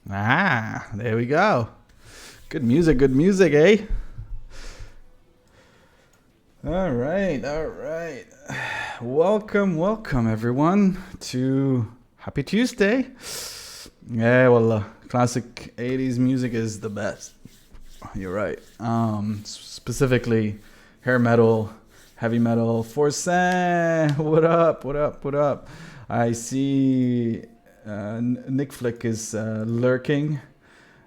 Ah, there we go. Good music, eh? All right. Welcome everyone to Happy Tuesday. Yeah, well, classic 80s music is the best. You're right. Specifically, hair metal, heavy metal. Forsan, what up? I see Nick Flick is lurking,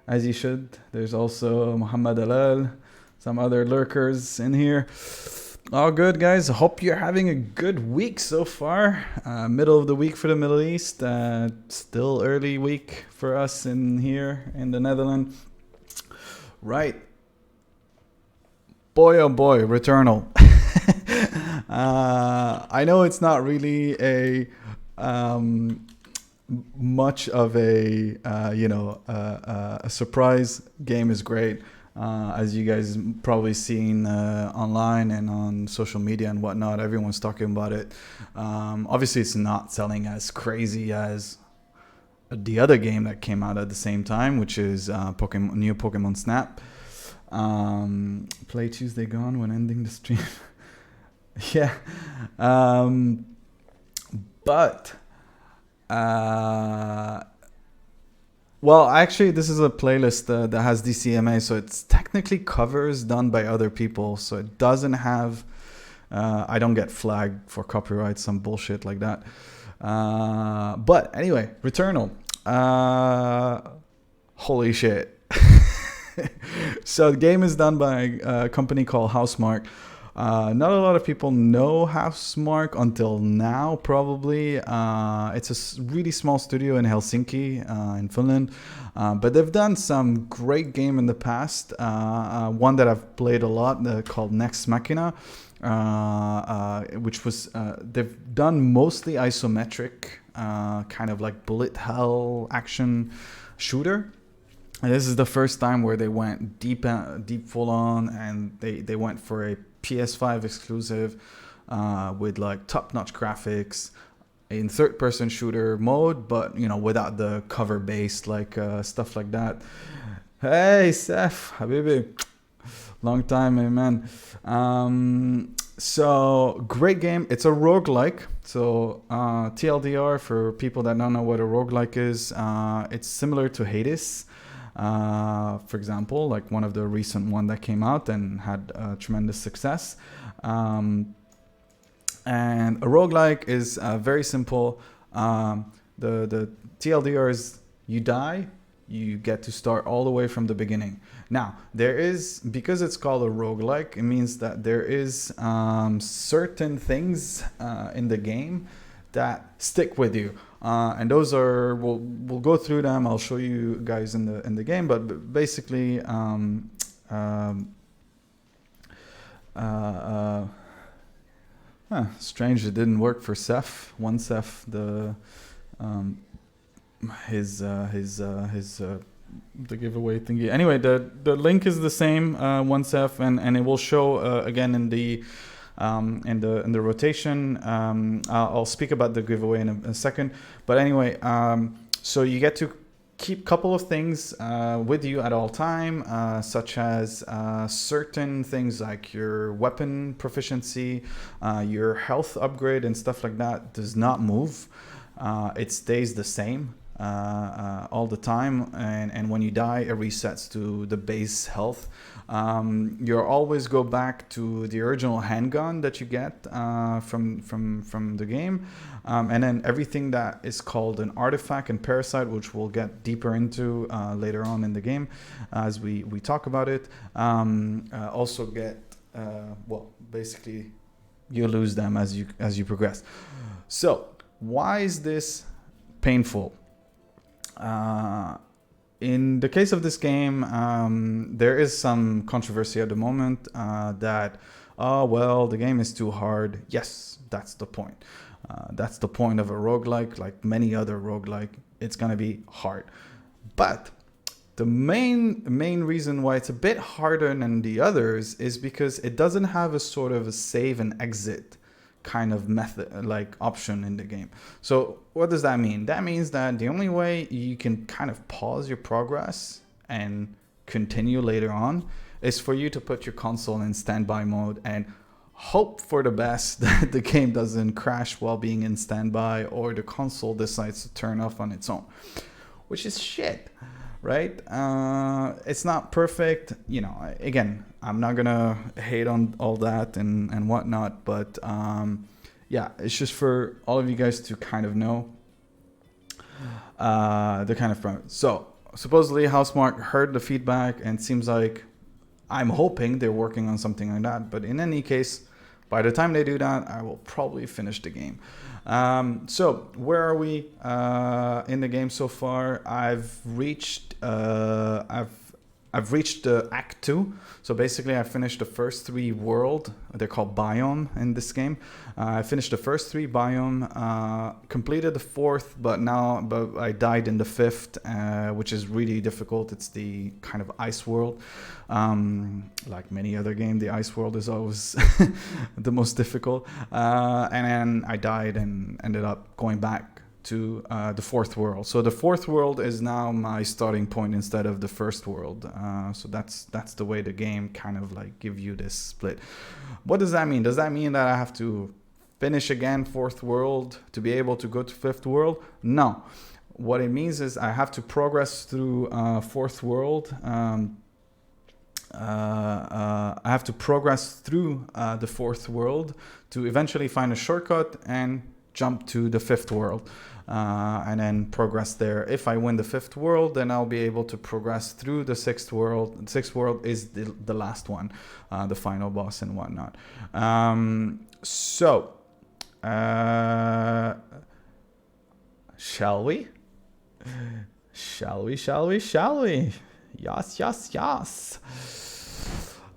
as he should. There's also Muhammad Alal, some other lurkers in here. All good, guys. Hope you're having a good week so far. Middle of the week for the Middle East. Still early week for us in here in the Netherlands. Right. Boy, oh boy, Returnal. I know it's not really a much of a surprise. Game is great. As you guys probably seen online and on social media and whatnot, everyone's talking about it. Obviously, it's not selling as crazy as the other game that came out at the same time, which is new Pokemon Snap. Play Tuesday gone when ending the stream. Yeah. But well, actually, this is a playlist that has DCMA, so it's technically covers done by other people, so it doesn't have. I don't get flagged for copyright, some bullshit like that. But anyway, Returnal. Holy shit. So the game is done by a company called Housemarque. Not a lot of people know Housemarque until now, probably. It's a really small studio in Helsinki, in Finland. But they've done some great game in the past. One that I've played a lot called Nex Machina, which was, they've done mostly isometric, kind of like bullet hell action shooter. And this is the first time where they went deep full on, and they went for a PS5 exclusive with like top-notch graphics in third-person shooter mode, but without the cover-based like stuff like that. Hey, Seth, Habibi, long time, man. So great game. It's a roguelike. So TLDR for people that don't know what a roguelike is, it's similar to Hades. For example, like one of the recent one that came out and had tremendous success. And a roguelike is very simple. The TLDR is you die, you get to start all the way from the beginning. Now, there is, because it's called a roguelike, it means that there is certain things in the game that stick with you. And those are, we'll go through them. I'll show you guys in the game, but basically, strange it didn't work for Seth. One Seth, the giveaway thingy. Anyway, the link is the same, one Seth, and it will show again in the rotation. I'll speak about the giveaway in a second, but anyway, so you get to keep a couple of things with you at all time, such as certain things like your weapon proficiency, your health upgrade and stuff like that does not move. It stays the same all the time, and when you die, it resets to the base health. You'll always go back to the original handgun that you get from the game, and then everything that is called an artifact and parasite, which we'll get deeper into later on in the game as we talk about it. Also get basically you lose them as you progress. So why is this painful? In the case of this game, there is some controversy at the moment that, the game is too hard. Yes, that's the point. That's the point of a roguelike, like many other roguelike. It's going to be hard. But the main reason why it's a bit harder than the others is because it doesn't have a sort of a save and exit kind of method, like option in the game. So what does that mean? That means that the only way you can kind of pause your progress and continue later on is for you to put your console in standby mode and hope for the best that the game doesn't crash while being in standby, or the console decides to turn off on its own, which is shit, right? It's not perfect, you know. Again, I'm not gonna hate on all that and whatnot, but yeah, it's just for all of you guys to kind of know the kind of premise. So supposedly Housemarque heard the feedback, and it seems like, I'm hoping they're working on something like that. But in any case, by the time they do that, I will probably finish the game. So where are we in the game so far? I've reached Act 2. So basically I finished the first 3 world. They're called biome in this game. I finished the first 3 biome, completed the 4th, but I died in the 5th, which is really difficult. It's the kind of ice world. Like many other games, the ice world is always the most difficult. And then I died and ended up going back to the 4th world. So the 4th world is now my starting point instead of the first world. So that's the way the game kind of like give you this split. What does that mean? Does that mean that I have to finish again 4th world to be able to go to 5th world? No. What it means is I have to progress through 4th world. I have to progress through the 4th world to eventually find a shortcut and jump to the 5th world, and then progress there. If I win the 5th world, then I'll be able to progress through the 6th world. The 6th world is the last one, the final boss and whatnot. So shall we? Shall we? Yes.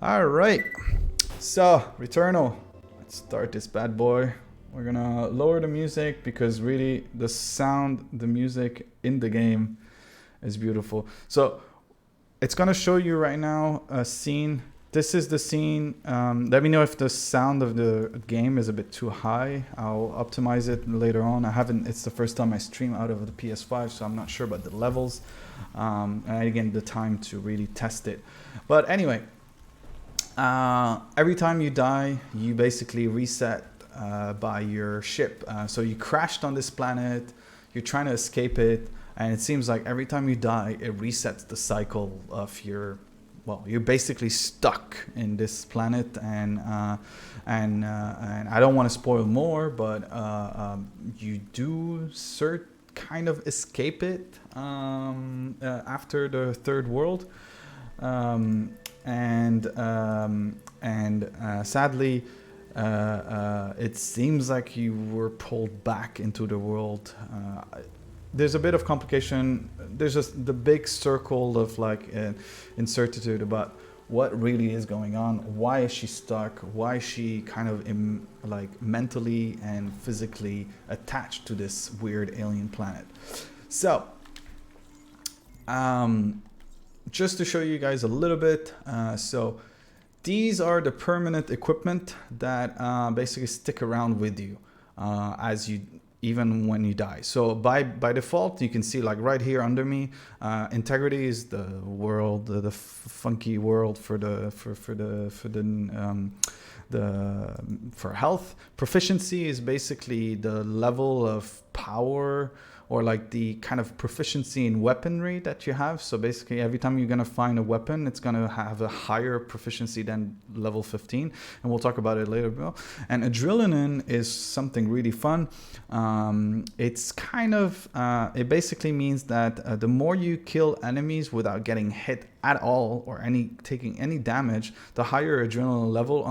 All right. So, Returnal. Let's start this bad boy. We're gonna lower the music because really the sound, the music in the game is beautiful. So, it's gonna show you right now a scene. This is the scene. Let me know if the sound of the game is a bit too high. I'll optimize it later on. It's the first time I stream out of the PS5, so I'm not sure about the levels. And again, the time to really test it. But anyway, every time you die, you basically reset by your ship. So you crashed on this planet, you're trying to escape it, and it seems like every time you die, it resets the cycle of your... Well, you're basically stuck in this planet, and I don't want to spoil more, but you do kind of escape it after the 3rd world, sadly, it seems like you were pulled back into the world. There's a bit of complication. There's just the big circle of like incertitude about what really is going on. Why is she stuck? Why is she kind of like mentally and physically attached to this weird alien planet? So, just to show you guys a little bit. So these are the permanent equipment that basically stick around with you even when you die. So by default, you can see like right here under me, integrity is the world, the funky world for health. Proficiency is basically the level of power, or like the kind of proficiency in weaponry that you have. So basically every time you're gonna find a weapon, it's gonna have a higher proficiency than level 15. And we'll talk about it later, Bill. And adrenaline is something really fun. It's kind of, it basically means that the more you kill enemies without getting hit at all or taking any damage, the higher adrenaline level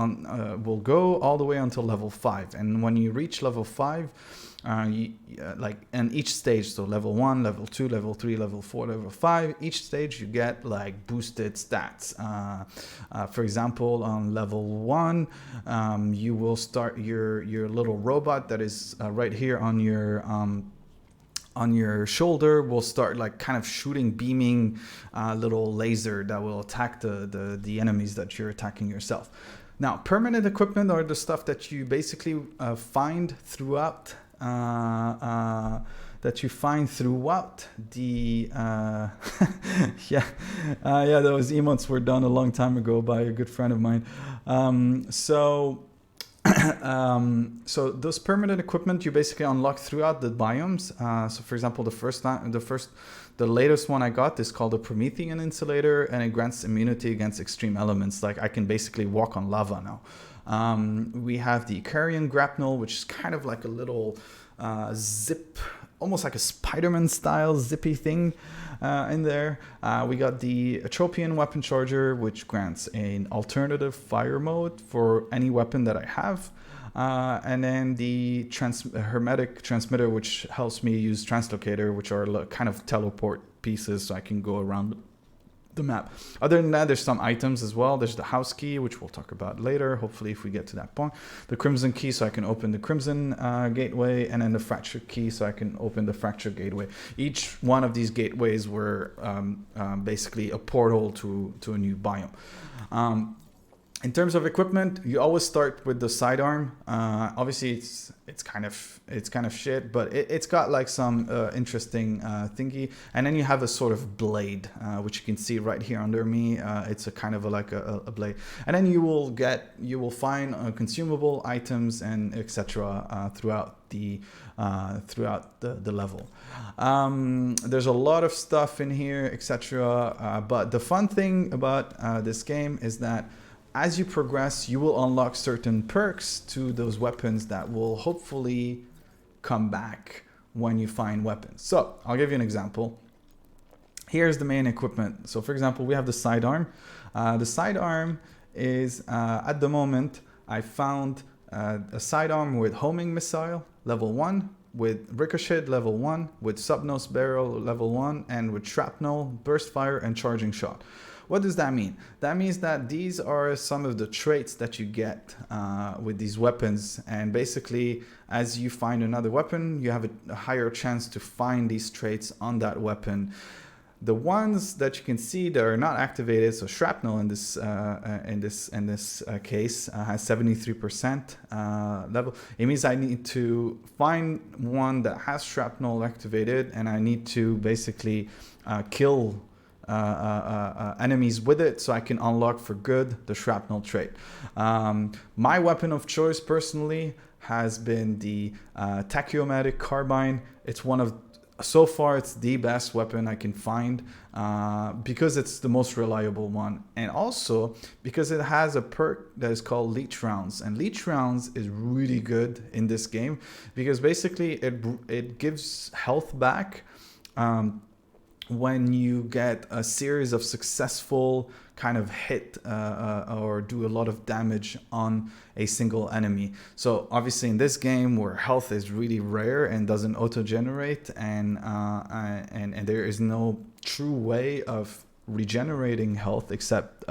will go all the way until level 5. And when you reach level 5, and each stage, so level 1, level 2, level 3, level 4, level 5, each stage you get like boosted stats. For example, on level 1, you will start your little robot that is right here on your shoulder will start like kind of shooting, beaming little laser that will attack the enemies that you're attacking yourself. Now, permanent equipment are the stuff that you basically find throughout the yeah, those emotes were done a long time ago by a good friend of mine. So those permanent equipment you basically unlock throughout the biomes. So for example, the latest one I got is called the Promethean Insulator, and it grants immunity against extreme elements. Like I can basically walk on lava now. We have the Icarian Grapnel, which is kind of like a little zip, almost like a Spider-Man style zippy thing in there. We got the Atropian Weapon Charger, which grants an alternative fire mode for any weapon that I have. And then the Hermetic Transmitter, which helps me use Translocator, which are kind of teleport pieces so I can go around the map. Other than that, there's some items as well. There's the House Key, which we'll talk about later, hopefully if we get to that point. The Crimson Key, so I can open the Crimson Gateway, and then the Fracture Key, so I can open the Fracture Gateway. Each one of these gateways were basically a portal to a new biome. In terms of equipment, you always start with the Sidearm. Obviously, it's kind of shit, but it's got like some interesting thingy. And then you have a sort of blade, which you can see right here under me. It's a kind of like a blade. And then you will find consumable items and etc. throughout the level. There's a lot of stuff in here, etc. But the fun thing about this game is that as you progress, you will unlock certain perks to those weapons that will hopefully come back when you find weapons. So I'll give you an example. Here's the main equipment. So for example, we have the Sidearm. The Sidearm is, at the moment, I found a Sidearm with homing missile, level 1, with ricochet, level 1, with subnose barrel, level 1, and with shrapnel, burst fire, and charging shot. What does that mean? That means that these are some of the traits that you get with these weapons. And basically, as you find another weapon, you have a higher chance to find these traits on that weapon. The ones that you can see that are not activated, so shrapnel in this case has 73% level. It means I need to find one that has shrapnel activated, and I need to basically kill enemies with it so I can unlock for good the shrapnel trait. My weapon of choice personally has been the Tachyomatic Carbine. It's so far it's the best weapon I can find because it's the most reliable one, and also because it has a perk that is called Leech Rounds. And Leech Rounds is really good in this game because basically it gives health back when you get a series of successful kind of hit or do a lot of damage on a single enemy. So obviously in this game where health is really rare and doesn't auto-generate, and there is no true way of regenerating health except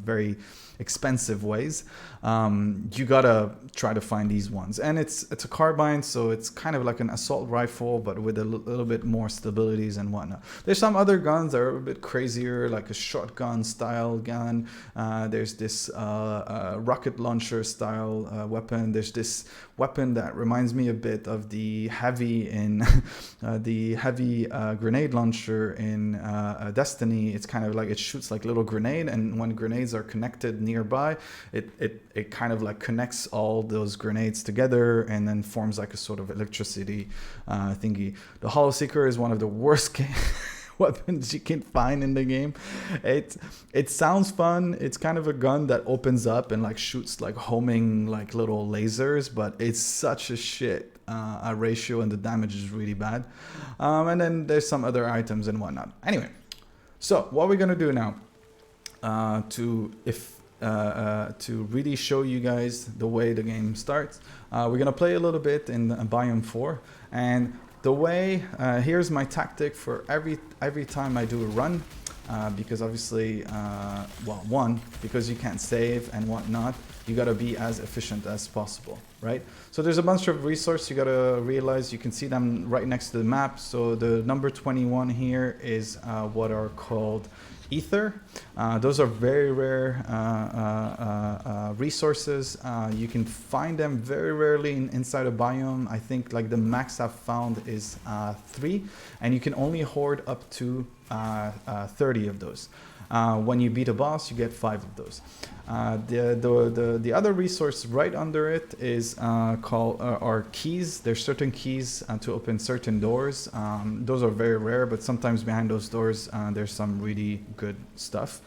very expensive ways, you gotta try to find these ones. And it's a carbine, so it's kind of like an assault rifle but with a little bit more stabilities and whatnot. There's some other guns that are a bit crazier, like a shotgun style gun. There's this rocket launcher style weapon. There's this weapon that reminds me a bit of the heavy in grenade launcher in Destiny. It's kind of like it shoots like little grenade, and when grenades are connected nearby, it kind of like connects all those grenades together and then forms like a sort of electricity thingy. The Hollow Seeker is one of the worst weapons you can find in the game. It sounds fun. It's kind of a gun that opens up and like shoots like homing like little lasers, but it's such a shit ratio, and the damage is really bad. And then there's some other items and whatnot. Anyway, so what we're gonna do now to really show you guys the way the game starts, we're gonna play a little bit in Biome 4, and the way here's my tactic for every time I do a run, because obviously well, one, because you can't save and whatnot, you got to be as efficient as possible, right? So there's a bunch of resources you got to realize. You can see them right next to the map. So the number 21 here is what are called ether. Those are very rare resources. You can find them very rarely inside a biome. I think like the max I've found is 3, and you can only hoard up to 30 of those. When you beat a boss, you get 5 of those. The other resource right under it is called are keys. There's certain keys to open certain doors. Those are very rare, but sometimes behind those doors there's some really good stuff.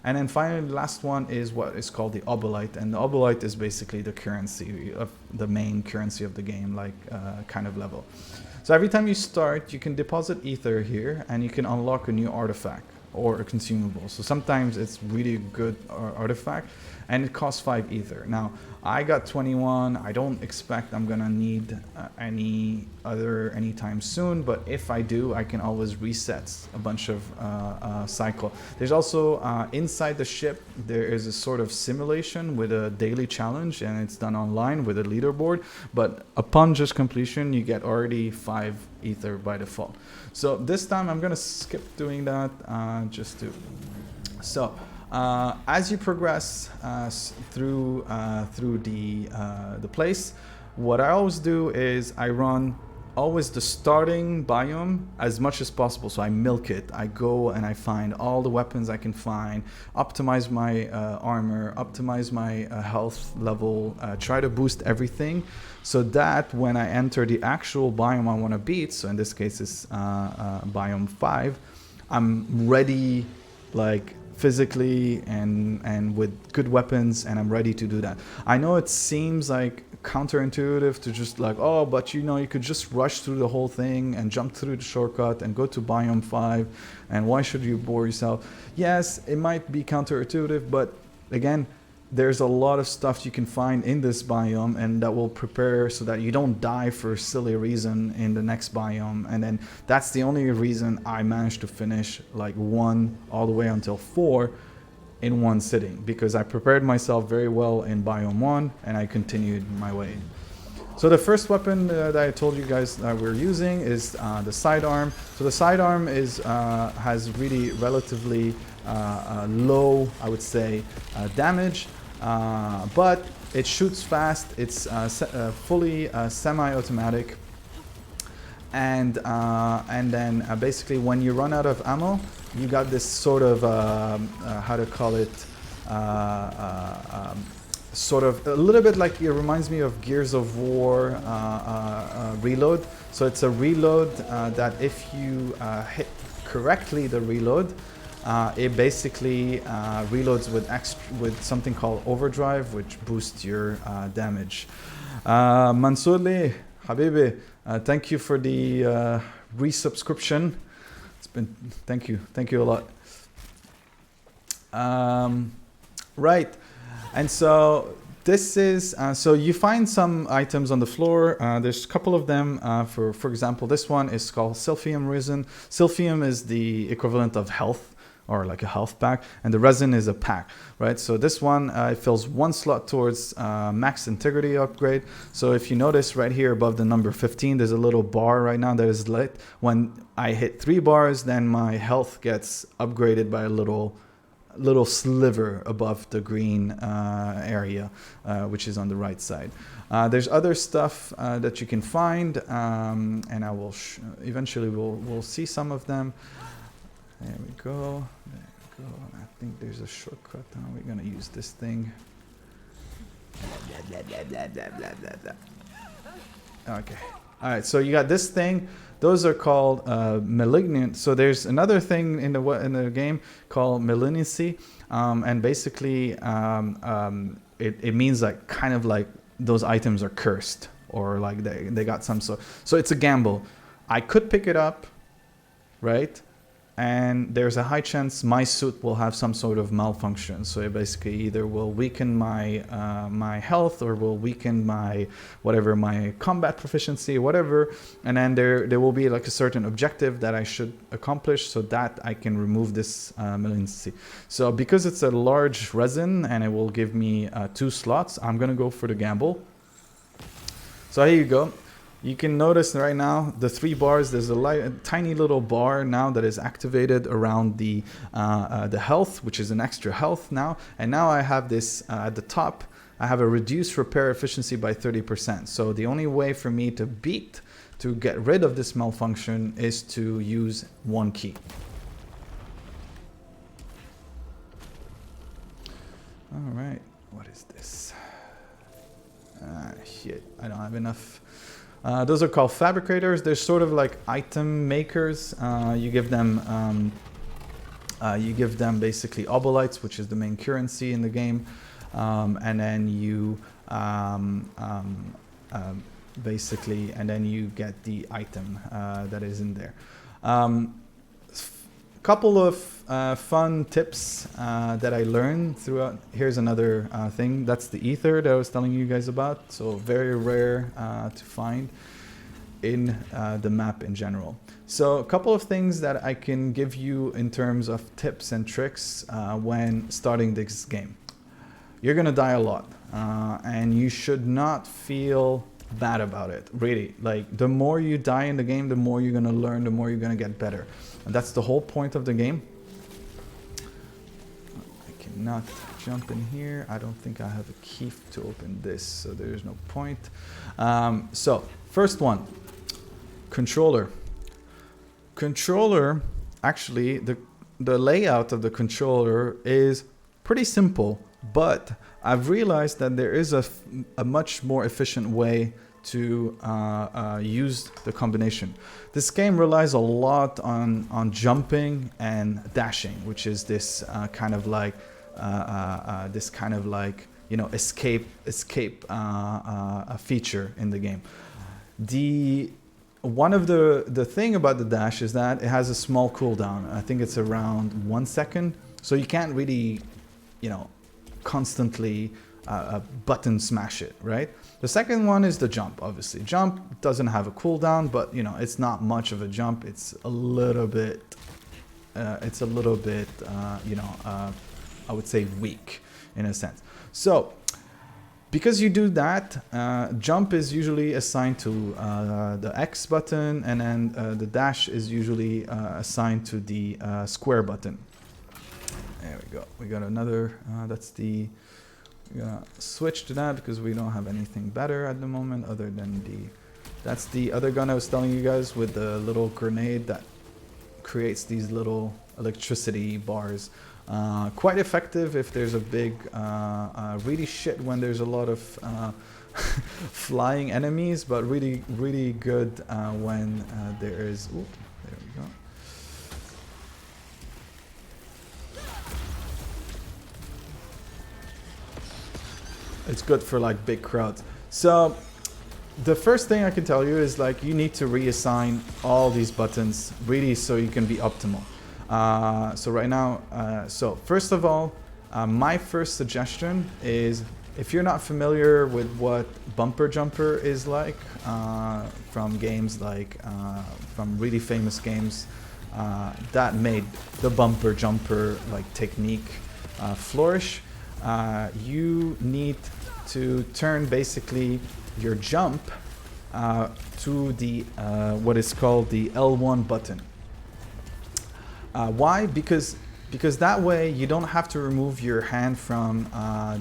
And then finally, the last one is what is called the obolite, and the obolite is basically the currency of the main currency of the game, like kind of level. So every time you start, you can deposit ether here, and you can unlock a new artifact or a consumable. So sometimes it's really good artifact, and it costs 5 ether. Now I got 21. I don't expect I'm gonna need any other anytime soon, but if I do, I can always reset a bunch of cycle. There's also inside the ship there is a sort of simulation with a daily challenge, and it's done online with a leaderboard, but upon just completion you get already 5 ether by default. So this time I'm gonna skip doing that just to as you progress through the place, what I always do is I run always the starting biome as much as possible. So I milk it. I go and I find all the weapons I can find, optimize my armor, optimize my health level, try to boost everything, so that when I enter the actual biome I want to beat, so in this case it's biome 5, I'm ready, like physically and with good weapons, and I'm ready to do that. I know it seems like counterintuitive to just like, oh, but you know, you could just rush through the whole thing and jump through the shortcut and go to biome 5, and why should you bore yourself? Yes, it might be counterintuitive, but again, there's a lot of stuff you can find in this biome, and that will prepare so that you don't die for a silly reason in the next biome. And then that's the only reason I managed to finish like 1 all the way until 4 in one sitting, because I prepared myself very well in biome 1 and I continued my way. So the first weapon that I told you guys that we're using is the Sidearm. So the Sidearm is has really relatively low, I would say, damage, but it shoots fast. It's fully semi-automatic, and then basically when you run out of ammo, you got this sort of how to call it, sort of a little bit like, it reminds me of Gears of War reload. So it's a reload that if you hit correctly the reload, it basically reloads with something called overdrive, which boosts your damage. Mansourli, Habibi, thank you for the resubscription. It's been, thank you a lot. Right, and so this is so you find some items on the floor. There's a couple of them. For example, this one is called Silphium resin. Silphium is the equivalent of health, or like a health pack, and the resin is a pack, right? So this one fills 1 slot towards max integrity upgrade. So if you notice right here above the number 15, there's a little bar right now that is lit. When I hit 3 bars, then my health gets upgraded by a little sliver above the green area, which is on the right side. There's other stuff that you can find, and I will eventually we'll see some of them. There we go. There we go. I think there's a shortcut. We're gonna use this thing. Okay. All right. So you got this thing. Those are called malignant. So there's another thing in the game called malignancy, and basically it means like kind of like those items are cursed, or like they got some so it's a gamble. I could pick it up, right? and there's a high chance my suit will have some sort of malfunction. So it basically either will weaken my my health, or will weaken my whatever, my combat proficiency, whatever. And then there will be like a certain objective that I should accomplish, so that I can remove this malignancy. So because it's a large resin and it will give me 2 slots, I'm gonna go for the gamble. So here you go. You can notice right now the 3 bars. There's a tiny little bar now that is activated around the health, which is an extra health now. And now I have this at the top. I have a reduced repair efficiency by 30%. So the only way for me to get rid of this malfunction is to use 1 key. All right, what is this? Shit, I don't have enough. Those are called fabricators. They're sort of like item makers. You give them basically obolites, which is the main currency in the game, and then you basically, and then you get the item that is in there. Couple of fun tips that I learned throughout. Here's another thing. That's the ether that I was telling you guys about. So very rare to find in the map in general. So a couple of things that I can give you in terms of tips and tricks when starting this game. You're gonna die a lot, and you should not feel bad about it. Really, like the more you die in the game, the more you're gonna learn, the more you're gonna get better. And that's the whole point of the game. I cannot jump in here. I don't think I have a key to open this, so there's no point. So first one, controller. Controller, actually, the layout of the controller is pretty simple, but I've realized that there is a much more efficient way to use the combination. This game relies a lot on jumping and dashing, which is this kind of like you know, escape feature in the game. One of the thing about the dash is that it has a small cooldown. I think it's around 1 second, so you can't really, you know, constantly button smash it, right? The second one is the jump. Obviously, jump doesn't have a cooldown, but you know, it's not much of a jump. It's a little bit, you know, I would say weak in a sense. So because you do that, jump is usually assigned to the X button, and then the dash is usually assigned to the square button. There we go. We got another, that's the, we're gonna switch to that because we don't have anything better at the moment other than that's the other gun I was telling you guys with the little grenade that creates these little electricity bars. Quite effective if there's a big, really shit when there's a lot of flying enemies, but really good when there is, ooh, there we go. It's good for like big crowds. So the first thing I can tell you is like you need to reassign all these buttons really so you can be optimal. So right now, so first of all, my first suggestion is if you're not familiar with what bumper jumper is like from games like from really famous games that made the bumper jumper like technique flourish, you need to turn basically your jump to the what is called the L1 button. Why? Because that way you don't have to remove your hand from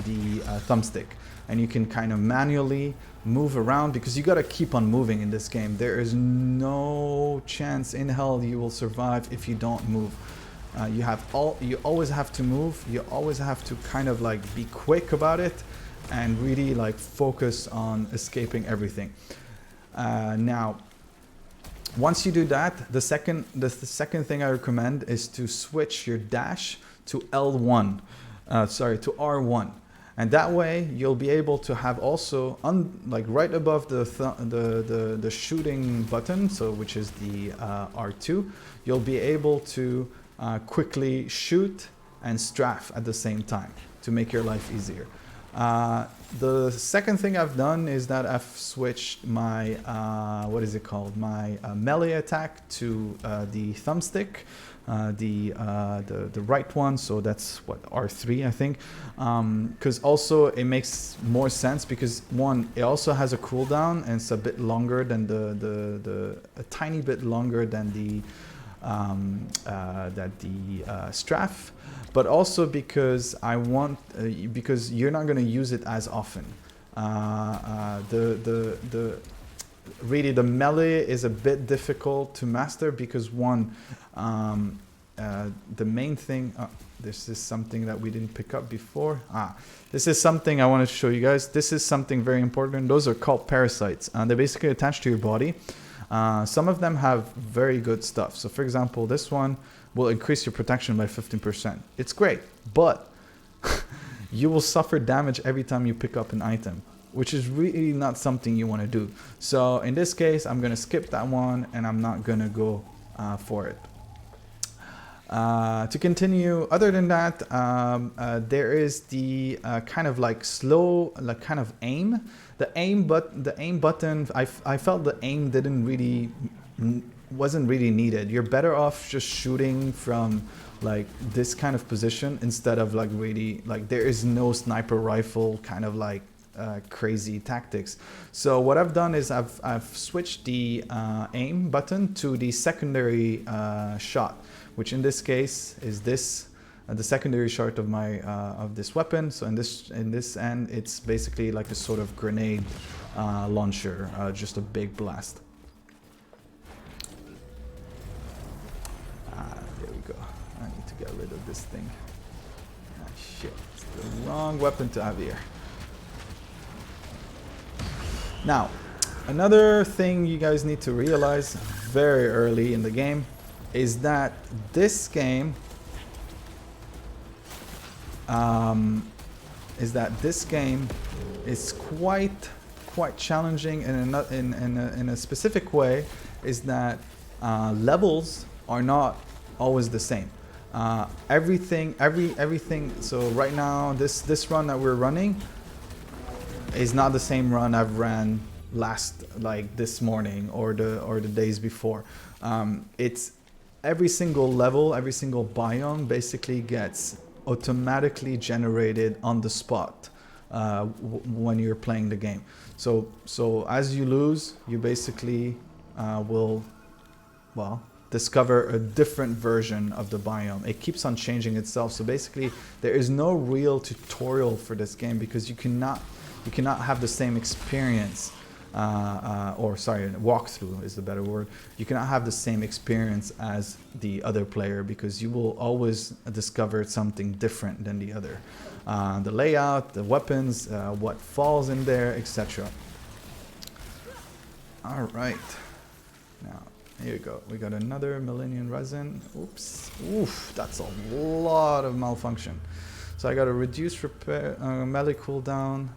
the thumbstick, and you can kind of manually move around, because you got to keep on moving in this game. There is no chance in hell you will survive if you don't move. You always have to move. You always have to kind of like be quick about it and really like focus on escaping everything. Now, once you do that, the second thing I recommend is to switch your dash to L1, to R1. And that way you'll be able to have also like right above the shooting button, so which is the R2, you'll be able to quickly shoot and strafe at the same time to make your life easier. The second thing I've done is that I've switched my what is it called, my melee attack to the thumbstick, the right one, so that's what, R3 I think, because also it makes more sense because one, it also has a cooldown and it's a bit longer than a tiny bit longer than the strafe, but also because I want because you're not going to use it as often. Really the melee is a bit difficult to master because one, the main thing, this is something that we didn't pick up before. This is something I want to show you guys. This is something very important. Those are called parasites. They're basically attached to your body. Some of them have very good stuff. So for example, this one will increase your protection by 15%. It's great, but you will suffer damage every time you pick up an item, which is really not something you want to do. So in this case, I'm going to skip that one and I'm not going to go for it. To continue, other than that, there is the kind of like slow, like kind of aim. The aim button, I felt the aim wasn't really needed. You're better off just shooting from like this kind of position instead of like really like there is no sniper rifle kind of like crazy tactics. So what I've done is I've switched the aim button to the secondary shot, which in this case is this the secondary shot of my of this weapon. So in this end, it's basically like a sort of grenade launcher, just a big blast. There we go. I need to get rid of this thing. Shit, it's the wrong weapon to have here. Now, another thing you guys need to realize very early in the game is that this game is quite challenging in a specific way. Is that levels are not always the same. Everything. So right now, this run that we're running is not the same run I've ran this morning or the days before. It's every single level, every single biome basically gets automatically generated on the spot when you're playing the game. So as you lose, you basically will discover a different version of the biome. It keeps on changing itself. So basically, there is no real tutorial for this game because you cannot have the same experience, walkthrough is the better word. You cannot have the same experience as the other player because you will always discover something different than the other. The layout, the weapons, what falls in there, etc. All right. Now, here you go. We got another Millennium Resin. Oops. Oof, that's a lot of malfunction. So I got a reduced repair, melee cooldown.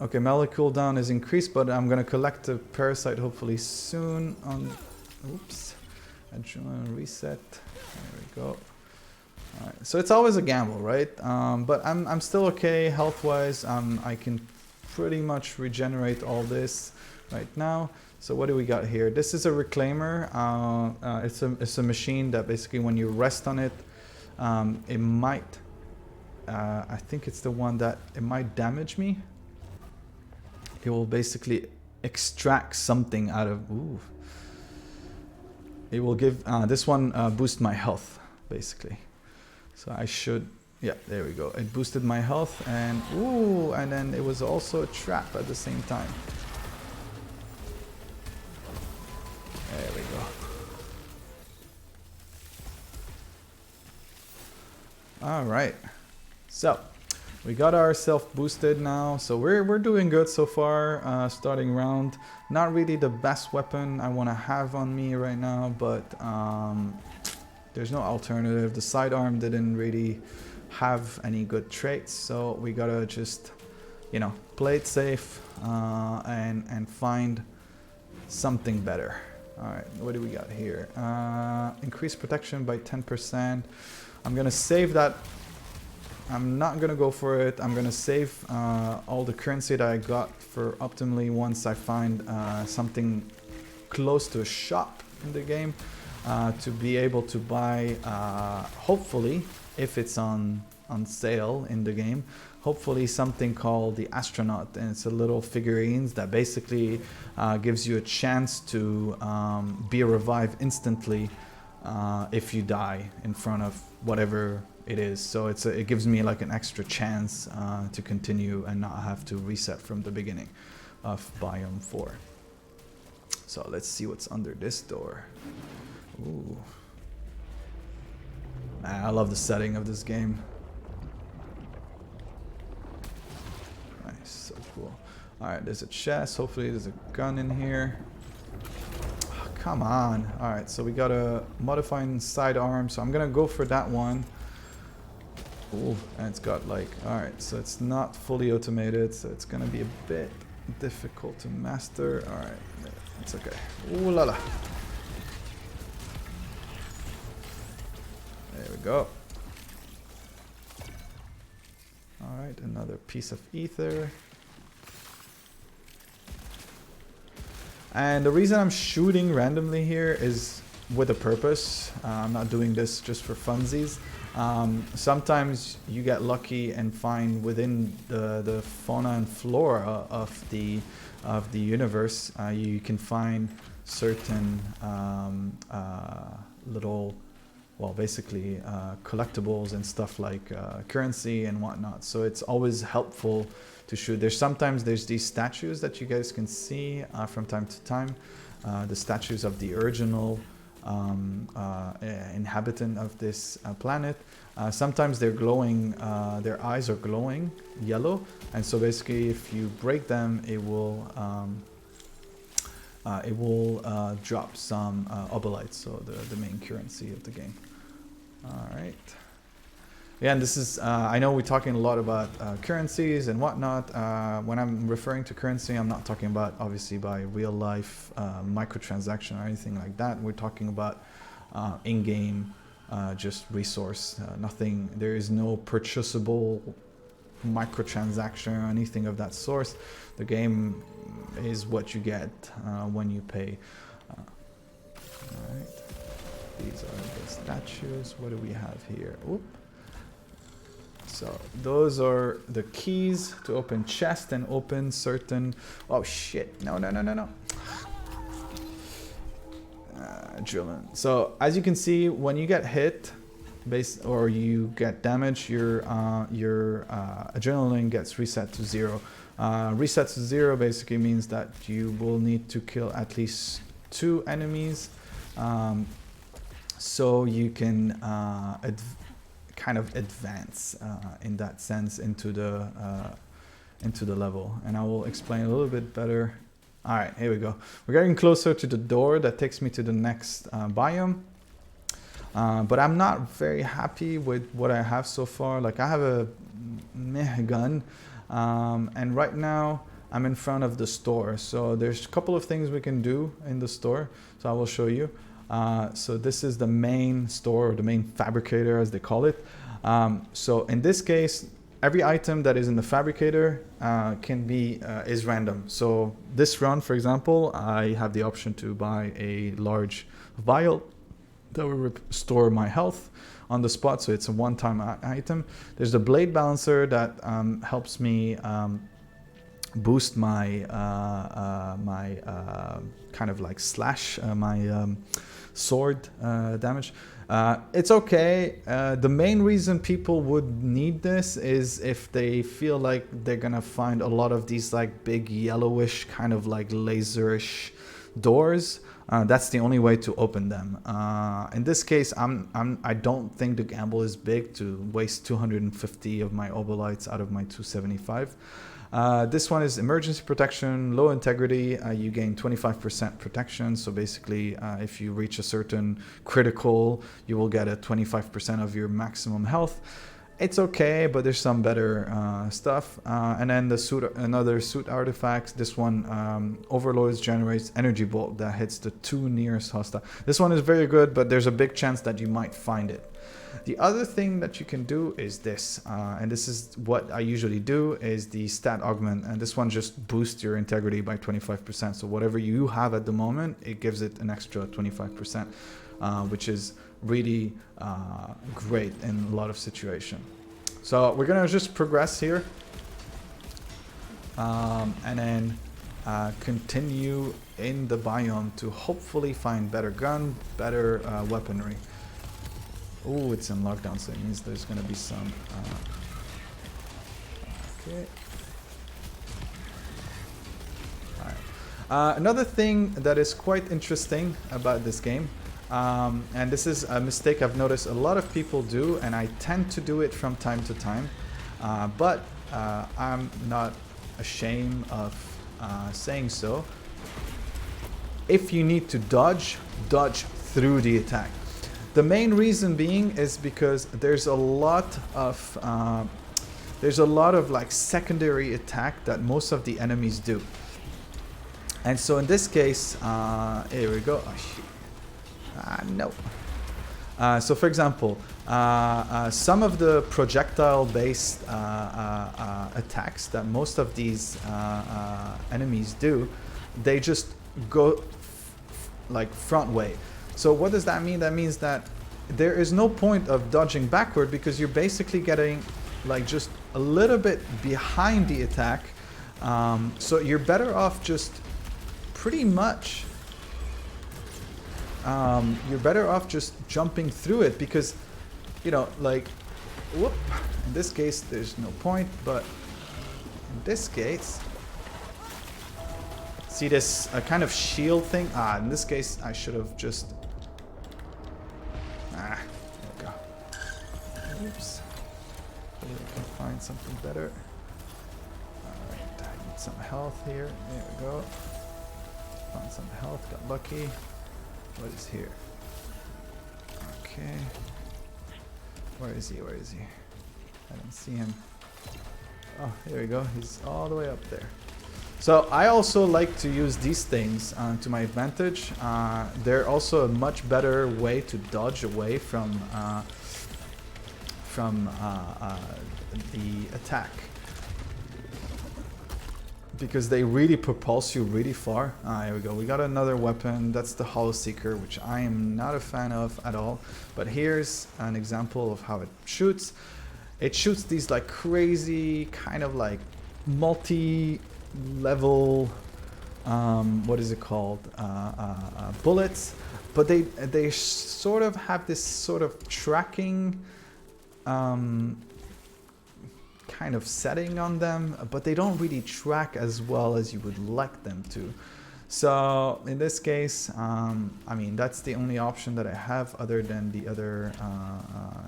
Okay, melee cooldown is increased, but I'm gonna collect a parasite hopefully soon. Oops, adrenaline reset. There we go. All right, so it's always a gamble, right? But I'm still okay health-wise. I can pretty much regenerate all this right now. So what do we got here? This is a reclaimer. It's a machine that basically when you rest on it, it might. I think it's the one that it might damage me. It will basically extract something out of. Ooh. It will give this one boost my health basically. So I should. Yeah, there we go. It boosted my health and ooh, and then it was also a trap at the same time. There we go. All right. So we got ourselves boosted now, so we're doing good so far. Starting round, not really the best weapon I want to have on me right now, but there's no alternative. The sidearm didn't really have any good traits, so we gotta just, you know, play it safe and find something better. All right, what do we got here? Increase protection by 10%. I'm gonna save that. I'm not gonna go for it. I'm gonna save all the currency that I got for optimally once I find something close to a shop in the game to be able to buy, hopefully, if it's on sale in the game, hopefully something called the Astronaut, and it's a little figurines that basically gives you a chance to be revived instantly if you die in front of whatever it is. So it gives me like an extra chance to continue and not have to reset from the beginning of biome 4. So let's see what's under this door. Ooh. Man, I love the setting of this game. Nice, so cool. Alright, there's a chest. Hopefully there's a gun in here. Oh, come on. Alright, so we got a modifying sidearm. So I'm gonna go for that one. Ooh, and it's got like, alright, so it's not fully automated, so it's gonna be a bit difficult to master. Alright, it's okay. Ooh la la. There we go. Alright, another piece of ether. And the reason I'm shooting randomly here is with a purpose. I'm not doing this just for funsies. Sometimes you get lucky and find within the fauna and flora of the universe, you can find certain little, well, basically collectibles and stuff like currency and whatnot. So it's always helpful to shoot. Sometimes there's these statues that you guys can see from time to time, the statues of the original inhabitant of this planet. Sometimes they're glowing, their eyes are glowing yellow, and so basically if you break them, it will drop some obolites, so the main currency of the game. All right. Yeah, and this is, I know we're talking a lot about currencies and whatnot. When I'm referring to currency, I'm not talking about, obviously, by real life microtransaction or anything like that. We're talking about in-game, just resource, nothing. There is no purchasable microtransaction or anything of that source. The game is what you get when you pay. All right. These are the statues. What do we have here? Oop. So those are the keys to open chests and open certain... Oh shit, no. Drilling. So as you can see, when you get hit, or you get damaged, your adrenaline gets reset to 0. Reset to 0 basically means that you will need to kill at least 2 enemies, so you can kind of advance in that sense into the level, and I will explain a little bit better. All right, here we go. We're getting closer to the door that takes me to the next biome, but I'm not very happy with what I have so far. Like, I have a meh gun, and right now I'm in front of the store, so there's a couple of things we can do in the store, so I will show you. So this is the main store, or the main fabricator as they call it. So in this case, every item that is in the fabricator is random. So this run, for example, I have the option to buy a large vial that will restore my health on the spot. So it's a one-time item. There's the blade balancer that helps me boost my kind of like slash my sword damage. It's okay. The main reason people would need this is if they feel like they're gonna find a lot of these like big yellowish kind of like laserish doors. That's the only way to open them. In this case, I don't think the gamble is big to waste 250 of my obolites out of my 275. This one is emergency protection, low integrity. You gain 25% protection. So basically, if you reach a certain critical, you will get a 25% of your maximum health. it's okay, but there's some better stuff. And then the suit, another suit artifacts. This one overloads, generates energy bolt that hits the 2 nearest hostile. This one is very good, but there's a big chance that you might find it. The other thing that you can do is this, and this is what I usually do, is the stat augment, and this one just boosts your integrity by 25%. So whatever you have at the moment, it gives it an extra 25%, which is really great in a lot of situations. So we're gonna just progress here, and then continue in the biome to hopefully find better gun, better weaponry. Oh, it's in lockdown, so it means there's gonna be some. Okay. Alright. Another thing that is quite interesting about this game, and this is a mistake I've noticed a lot of people do, and I tend to do it from time to time, but I'm not ashamed of saying so. If you need to dodge, dodge through the attack. The main reason being is because there's a lot of like secondary attack that most of the enemies do. And so in this case, here we go. Oh, shit. No. So for example, some of the projectile-based attacks that most of these enemies do, they just go like front way. So what does that mean? That means that there is no point of dodging backward, because you're basically getting like just a little bit behind the attack. So you're better off just pretty much, you're better off just jumping through it, because, you know, like, whoop, in this case there's no point, but in this case, see this kind of shield thing? In this case I should have just, there we go. Oops. Hopefully I can find something better. Alright, I need some health here. There we go. Found some health, got lucky. What is here? Okay. Where is he? Where is he? I don't see him. Oh, there we go. He's all the way up there. So I also like to use these things to my advantage. They're also a much better way to dodge away from the attack, because they really propulse you really far. Here we go. We got another weapon. That's the Hollow Seeker, which I am not a fan of at all. But here's an example of how it shoots. It shoots these like crazy kind of like multi-level, what is it called? Bullets. But they sort of have this sort of tracking kind of setting on them, but they don't really track as well as you would like them to. So in this case, I mean, that's the only option that I have other than the other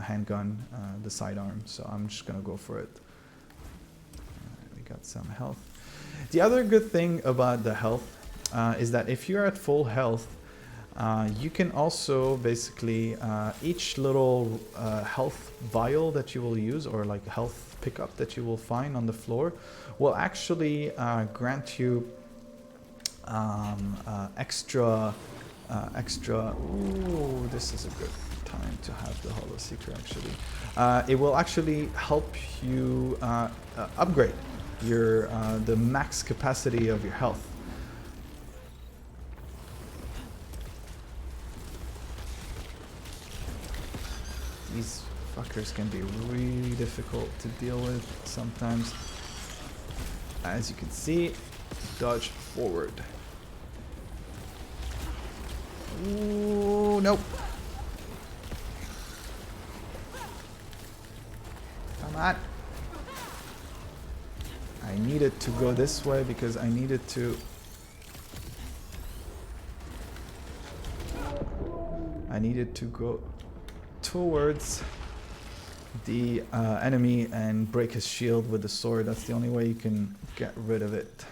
handgun, the sidearm. So I'm just gonna go for it. We got some health. The other good thing about the health is that if you're at full health, you can also basically, each little health vial that you will use, or like health pickup that you will find on the floor, will actually grant you extra. Ooh, this is a good time to have the Hollow Seeker actually. It will actually help you upgrade your the max capacity of your health. These fuckers can be really difficult to deal with sometimes. As you can see, dodge forward. Ooh, nope. Come on. I needed to go this way because I needed to... go towards the enemy and break his shield with the sword. That's the only way you can get rid of it.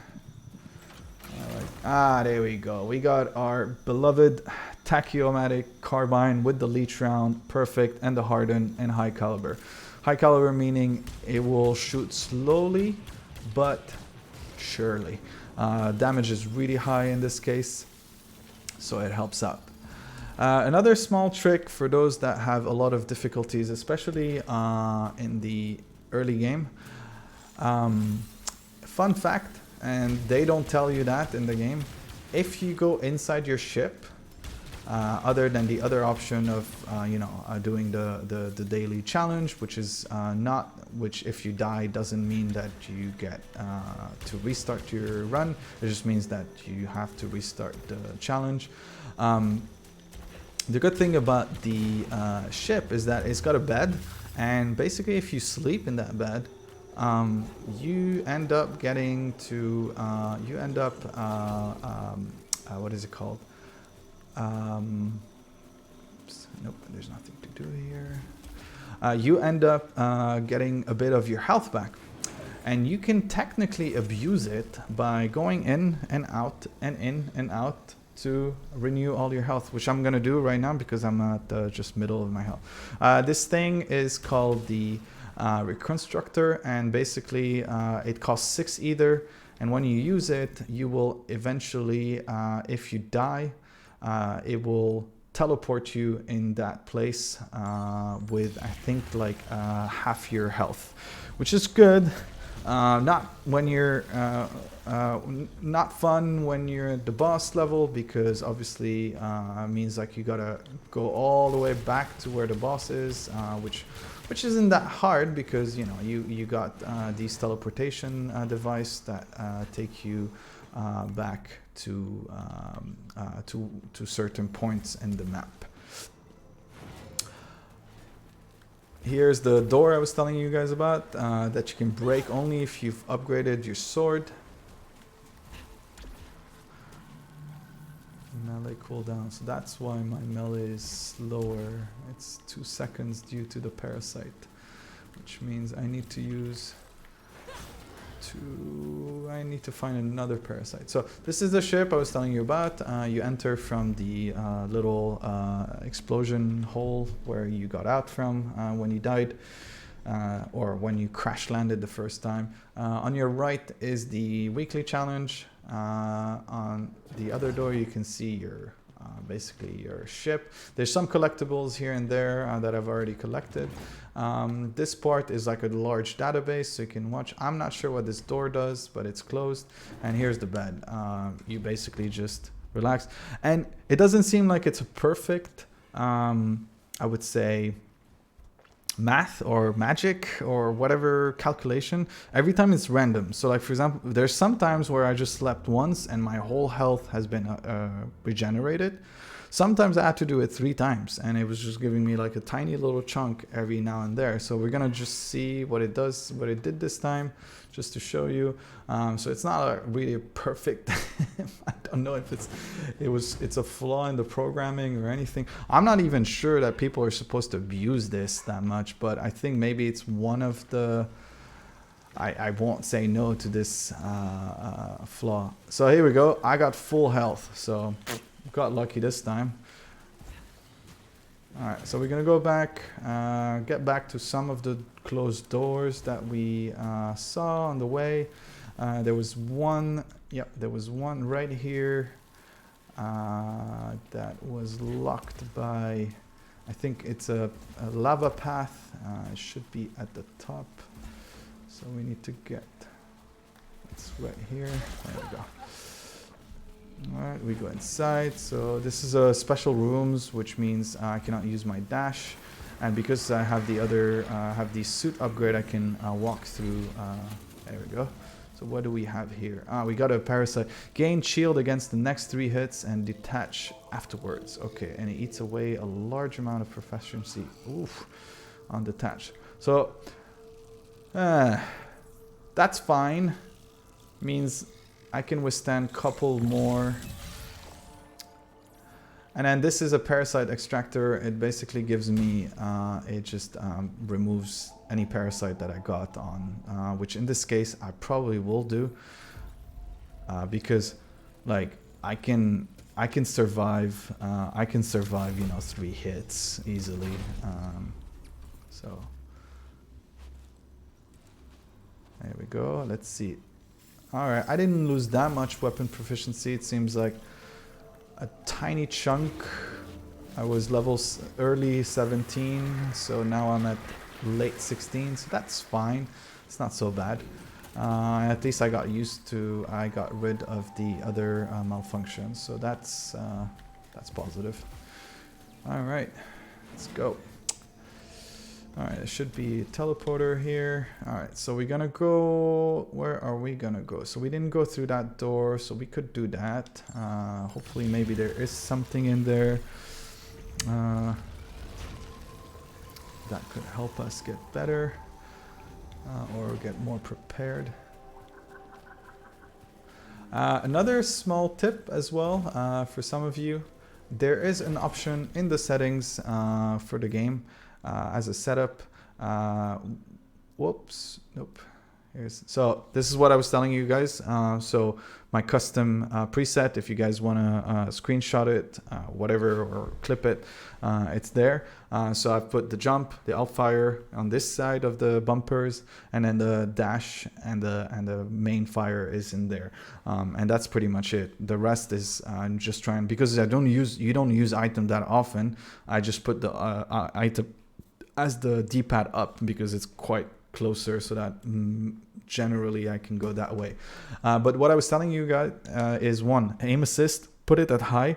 Alright. There we go. We got our beloved Tachyomatic Carbine with the leech round, perfect, and the hardened and high caliber. High caliber meaning it will shoot slowly, but surely. Damage is really high in this case, so it helps out. Another small trick for those that have a lot of difficulties, especially in the early game. Fun fact, and they don't tell you that in the game, if you go inside your ship, other than the other option of doing the daily challenge, which is which if you die doesn't mean that you get to restart your run. It just means that you have to restart the challenge. The good thing about the ship is that it's got a bed, and basically if you sleep in that bed, you end up getting to what is it called? Nope, there's nothing to do here. You end up getting a bit of your health back, and you can technically abuse it by going in and out and in and out to renew all your health, which I'm gonna do right now because I'm at just middle of my health. This thing is called the Reconstructor, and basically it costs 6 ether, and when you use it, you will eventually, if you die, it will teleport you in that place with, I think, like half your health, which is good. Not when you're not fun when you're at the boss level, because obviously means like you gotta go all the way back to where the boss is, which isn't that hard, because you got these teleportation device that take you back to certain points in the map. Here's the door I was telling you guys about, that you can break only if you've upgraded your sword. Melee cooldown, so that's why my melee is slower. It's 2 seconds due to the parasite, which means I need to use I need to find another parasite. So this is the ship I was telling you about. You enter from the little explosion hole where you got out from when you died, or when you crash landed the first time. On your right is the weekly challenge. On the other door you can see your basically your ship. There's some collectibles here and there that I've already collected. This part is like a large database, so you can watch. I'm not sure what this door does, but it's closed. And here's the bed. You basically just relax. And it doesn't seem like it's a perfect, I would say, math or magic or whatever calculation. Every time it's random. So like, for example, there's some times where I just slept once and my whole health has been regenerated. Sometimes I had to do it 3 times, and it was just giving me like a tiny little chunk every now and there. So we're gonna just see what it does, what it did this time, just to show you. So it's not a really perfect. I don't know if it's a flaw in the programming or anything. I'm not even sure that people are supposed to abuse this that much, but I think maybe it's one of the. I won't say no to this flaw. So here we go. I got full health, so got lucky this time. All right, so we're gonna go back, get back to some of the closed doors that we saw on the way. There was one, yep, there was one right here that was locked by, I think it's a lava path. It should be at the top. So we need to get, it's right here, there we go. Alright, we go inside. So this is a special rooms, which means I cannot use my dash, and because I have the other have the suit upgrade, I can walk through. There we go. So what do we have here? We got a parasite. Gain shield against the next 3 hits and detach afterwards. Okay, and it eats away a large amount of proficiency. Oof, on detach. So that's fine. Means I can withstand couple more. And then this is a Parasite Extractor. It basically gives me, it just removes any parasite that I got on, which in this case I probably will do, because like I can survive, you know, 3 hits easily. So There we go. Let's see. Alright, I didn't lose that much weapon proficiency. It seems like a tiny chunk. I was early 17, so now I'm at late 16, so that's fine. It's not so bad. At least I got rid of the other malfunctions, so that's positive. Alright, let's go. Alright, there should be a teleporter here. Alright, so we're gonna go... Where are we gonna go? So we didn't go through that door, so we could do that. Hopefully maybe there is something in there that could help us get better or get more prepared. Another small tip as well for some of you. There is an option in the settings for the game as a setup. Whoops, nope. So this is what I was telling you guys. So my custom preset, if you guys want to screenshot it, whatever, or clip it, it's there. So I've put the jump, the outfire on this side of the bumpers, and then the dash and the main fire is in there. And that's pretty much it. The rest is I'm just trying, because you don't use item that often. I just put the item as the D-pad up because it's quite closer, so that generally I can go that way. But what I was telling you guys is one, aim assist, put it at high.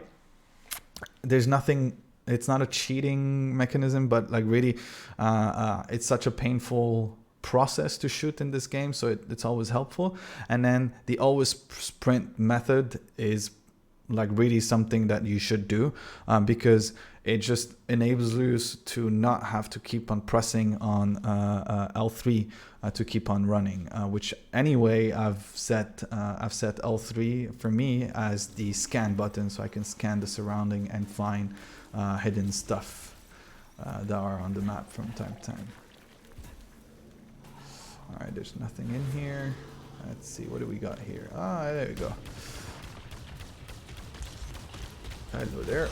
There's nothing, it's not a cheating mechanism, but like really it's such a painful process to shoot in this game, so it's always helpful. And then the always sprint method is like really something that you should do because it just enables you to not have to keep on pressing on L3 to keep on running, which anyway I've set L3 for me as the scan button, so I can scan the surrounding and find hidden stuff that are on the map from time to time. Alright, there's nothing in here. Let's see, what do we got here? Ah, there we go. Hello there.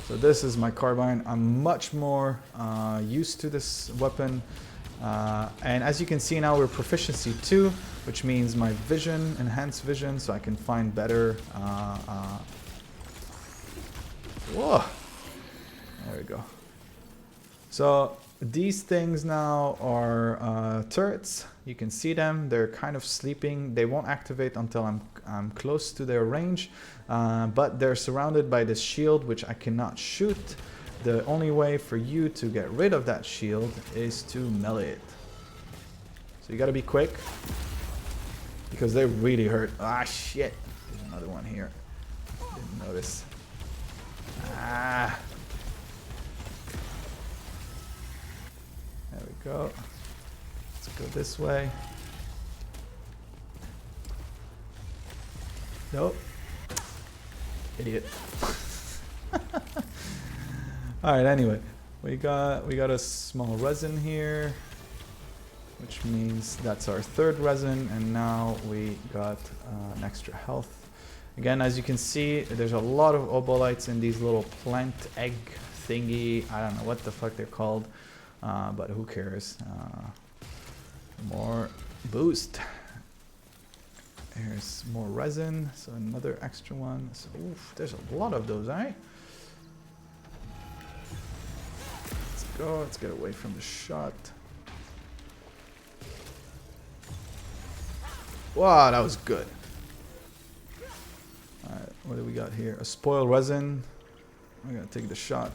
So this is my carbine. I'm much more used to this weapon. And as you can see now, we're proficiency 2, which means my vision, enhanced vision, so I can find better. Whoa! There we go. So these things now are turrets. You can see them. They're kind of sleeping. They won't activate until I'm close to their range. But they're surrounded by this shield, which I cannot shoot. The only way for you to get rid of that shield is to melee it. So you gotta be quick, because they really hurt. Ah, shit. There's another one here. Didn't notice. Ah. There we go. Let's go this way. Nope. Idiot. Alright, anyway. We got a small resin here, which means that's our third resin, and now we got an extra health. Again, as you can see, there's a lot of obolites in these little plant egg thingy. I don't know what the fuck they're called, but who cares? More boost. Here's more resin, so another extra one. So, oof, there's a lot of those, alright? Let's go, let's get away from the shot. Wow, that was good. Alright, what do we got here? A spoiled resin. We're gonna take the shot.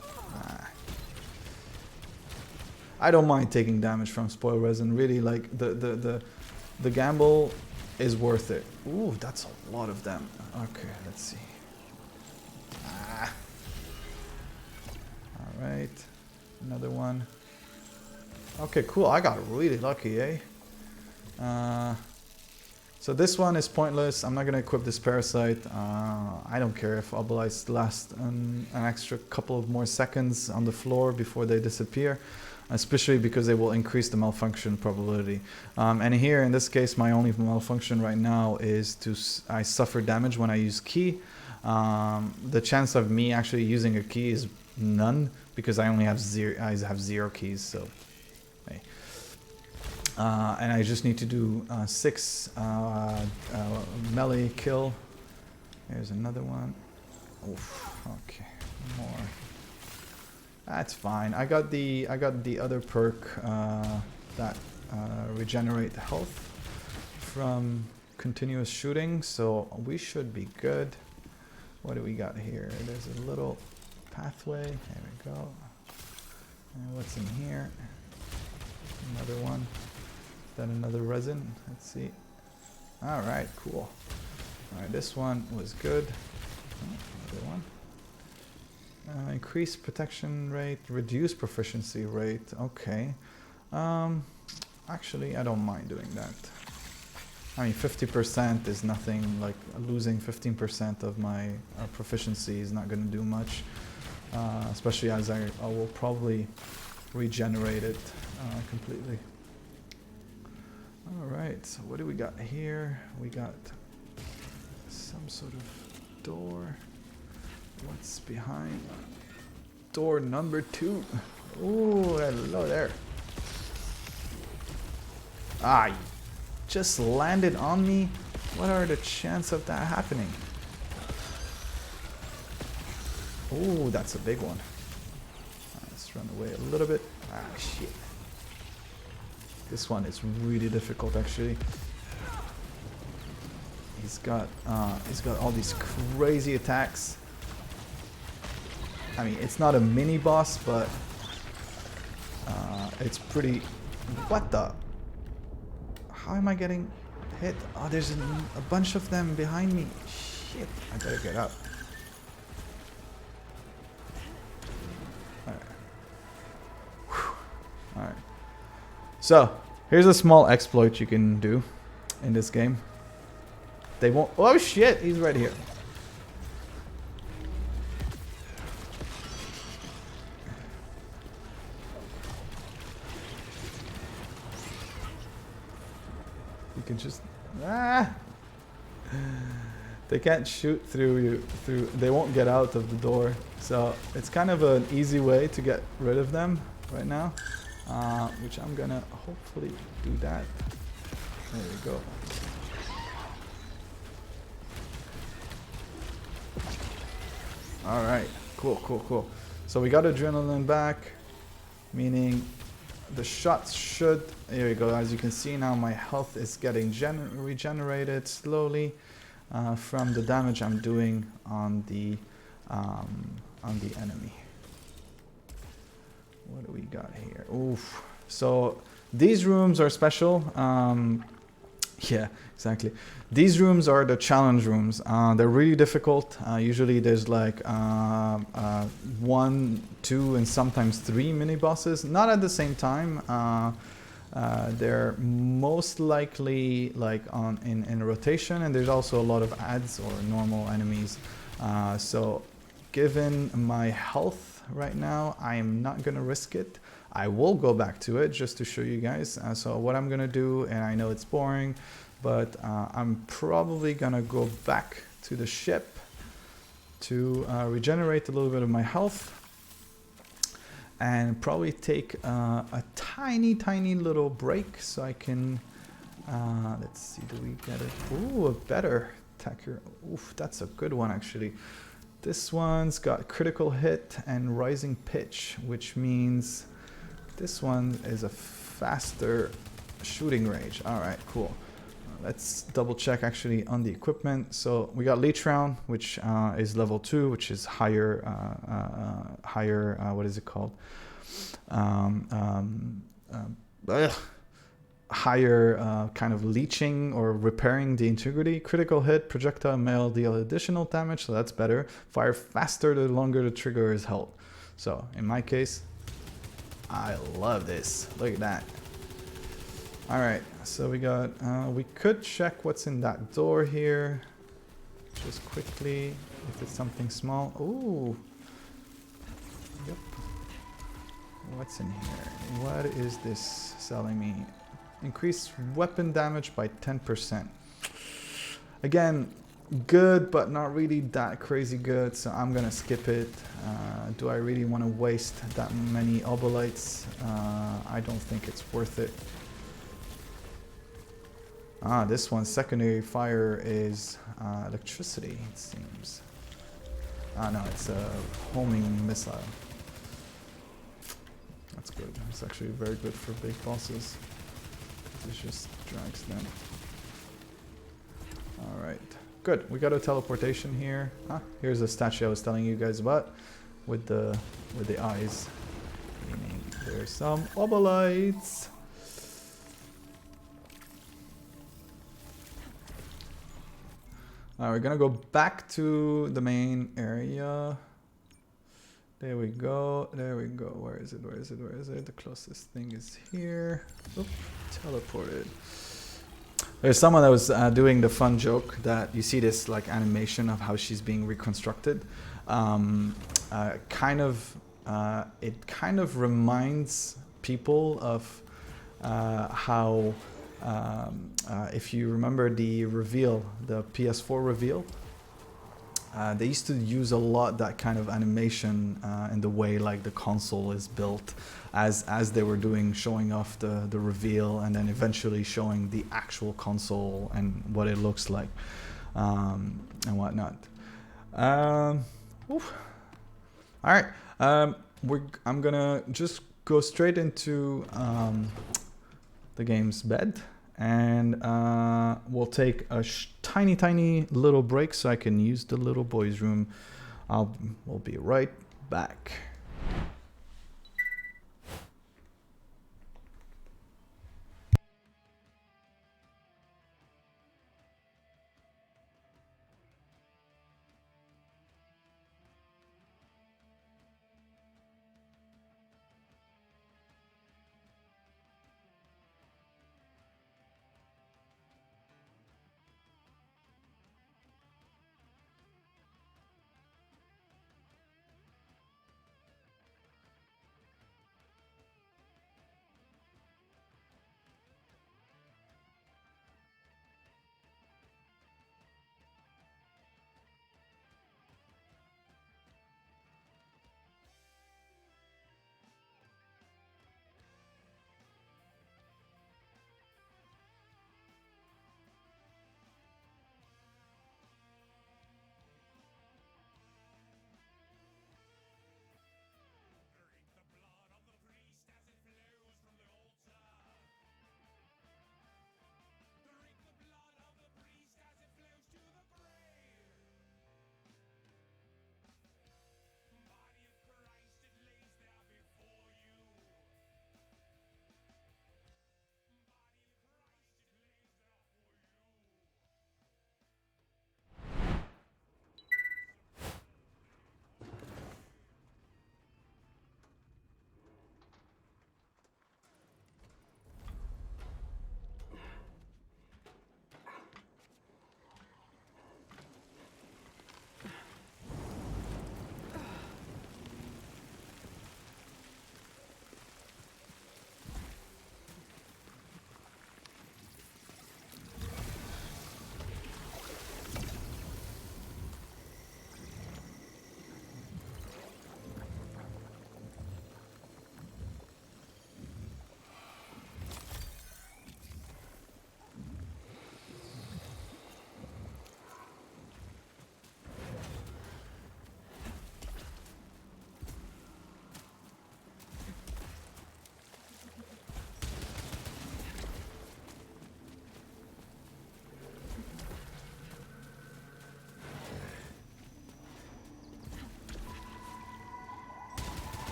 I don't mind taking damage from spoiled resin. Really, like the gamble is worth it. Ooh, that's a lot of them. Okay, let's see. Alright, another one. Okay, cool. I got really lucky, eh? So this one is pointless. I'm not going to equip this parasite. I don't care if obolites last an extra couple of more seconds on the floor before they disappear. Especially because they will increase the malfunction probability. And here, in this case, my only malfunction right now is I suffer damage when I use key. The chance of me actually using a key is none, because I only have zero keys, so hey. And I just need to do 6 melee kill. Here's another one. Oof, okay, more. That's fine. I got the other perk that regenerate health from continuous shooting, so we should be good. What do we got here? There's a little pathway. There we go. And what's in here? Another one. Is that another resin? Let's see. All right, cool. All right, this one was good. Oh, another one. Increase protection rate, reduce proficiency rate. Okay. Actually, I don't mind doing that. I mean, 50% is nothing. Like losing 15% of my proficiency is not going to do much. Especially as I will probably regenerate it completely. All right, so what do we got here? We got some sort of door. What's behind? Door number 2. Ooh, hello there. Ah, you just landed on me. What are the chances of that happening? Ooh, that's a big one. Let's run away a little bit. Ah, shit. This one is really difficult, actually. He's got all these crazy attacks. I mean, it's not a mini boss, but it's pretty. What the? How am I getting hit? Oh, there's a bunch of them behind me. Shit! I better get up. All right. So here's a small exploit you can do in this game. They won't. Oh shit! He's right here. You can just they can't shoot through you. They won't get out of the door. So it's kind of an easy way to get rid of them right now. Which I'm gonna hopefully do that. There we go. All right, cool. So we got adrenaline back, meaning the shots should. There we go. As you can see now, my health is getting regenerated slowly from the damage I'm doing on the enemy. What do we got here? Oof. So these rooms are special. Yeah, exactly. These rooms are the challenge rooms. They're really difficult. Usually there's like 1, 2, and sometimes 3 mini bosses. Not at the same time. They're most likely like in rotation, and there's also a lot of adds or normal enemies. So given my health right now, I am not gonna risk it. I will go back to it just to show you guys. So what I'm gonna do, and I know it's boring, but I'm probably gonna go back to the ship to regenerate a little bit of my health, and probably take a tiny little break so I can, let's see, do we get it? Ooh, a better Tachyomatic. Oof, that's a good one actually. This one's got critical hit and rising pitch, which means this one is a faster shooting range. All right, cool. Let's double check actually on the equipment. So we got leech round, which is level 2, which is higher, what is it called? Higher kind of leeching or repairing the integrity. Critical hit, projectile mail deal additional damage, so that's better. Fire faster the longer the trigger is held. So in my case, I love this. Look at that. All right, so we got, we could check what's in that door here. Just quickly, if it's something small. Ooh. Yep. What's in here? What is this selling me? Increase weapon damage by 10%. Again, good, but not really that crazy good, so I'm gonna skip it. Do I really want to waste that many obolites? I don't think it's worth it. Ah, this one, secondary fire is electricity, it seems. Ah, no, it's a homing missile. That's good. It's actually very good for big bosses. It just drags them. Alright. Good. We got a teleportation here. Ah, here's a statue I was telling you guys about with the eyes. Meaning there's some obolites. We're gonna go back to the main area. There we go. There we go. Where is it? Where is it? Where is it? The closest thing is here. Oop, teleported. There's someone that was doing the fun joke that you see this like animation of how she's being reconstructed. It kind of reminds people of how if you remember the reveal, the PS4 reveal, they used to use a lot that kind of animation in the way like the console is built as they were doing, showing off the reveal and then eventually showing the actual console and what it looks like and whatnot. All right, I'm gonna just go straight into the game's bed. And we'll take a tiny little break so I can use the little boy's room. We'll be right back.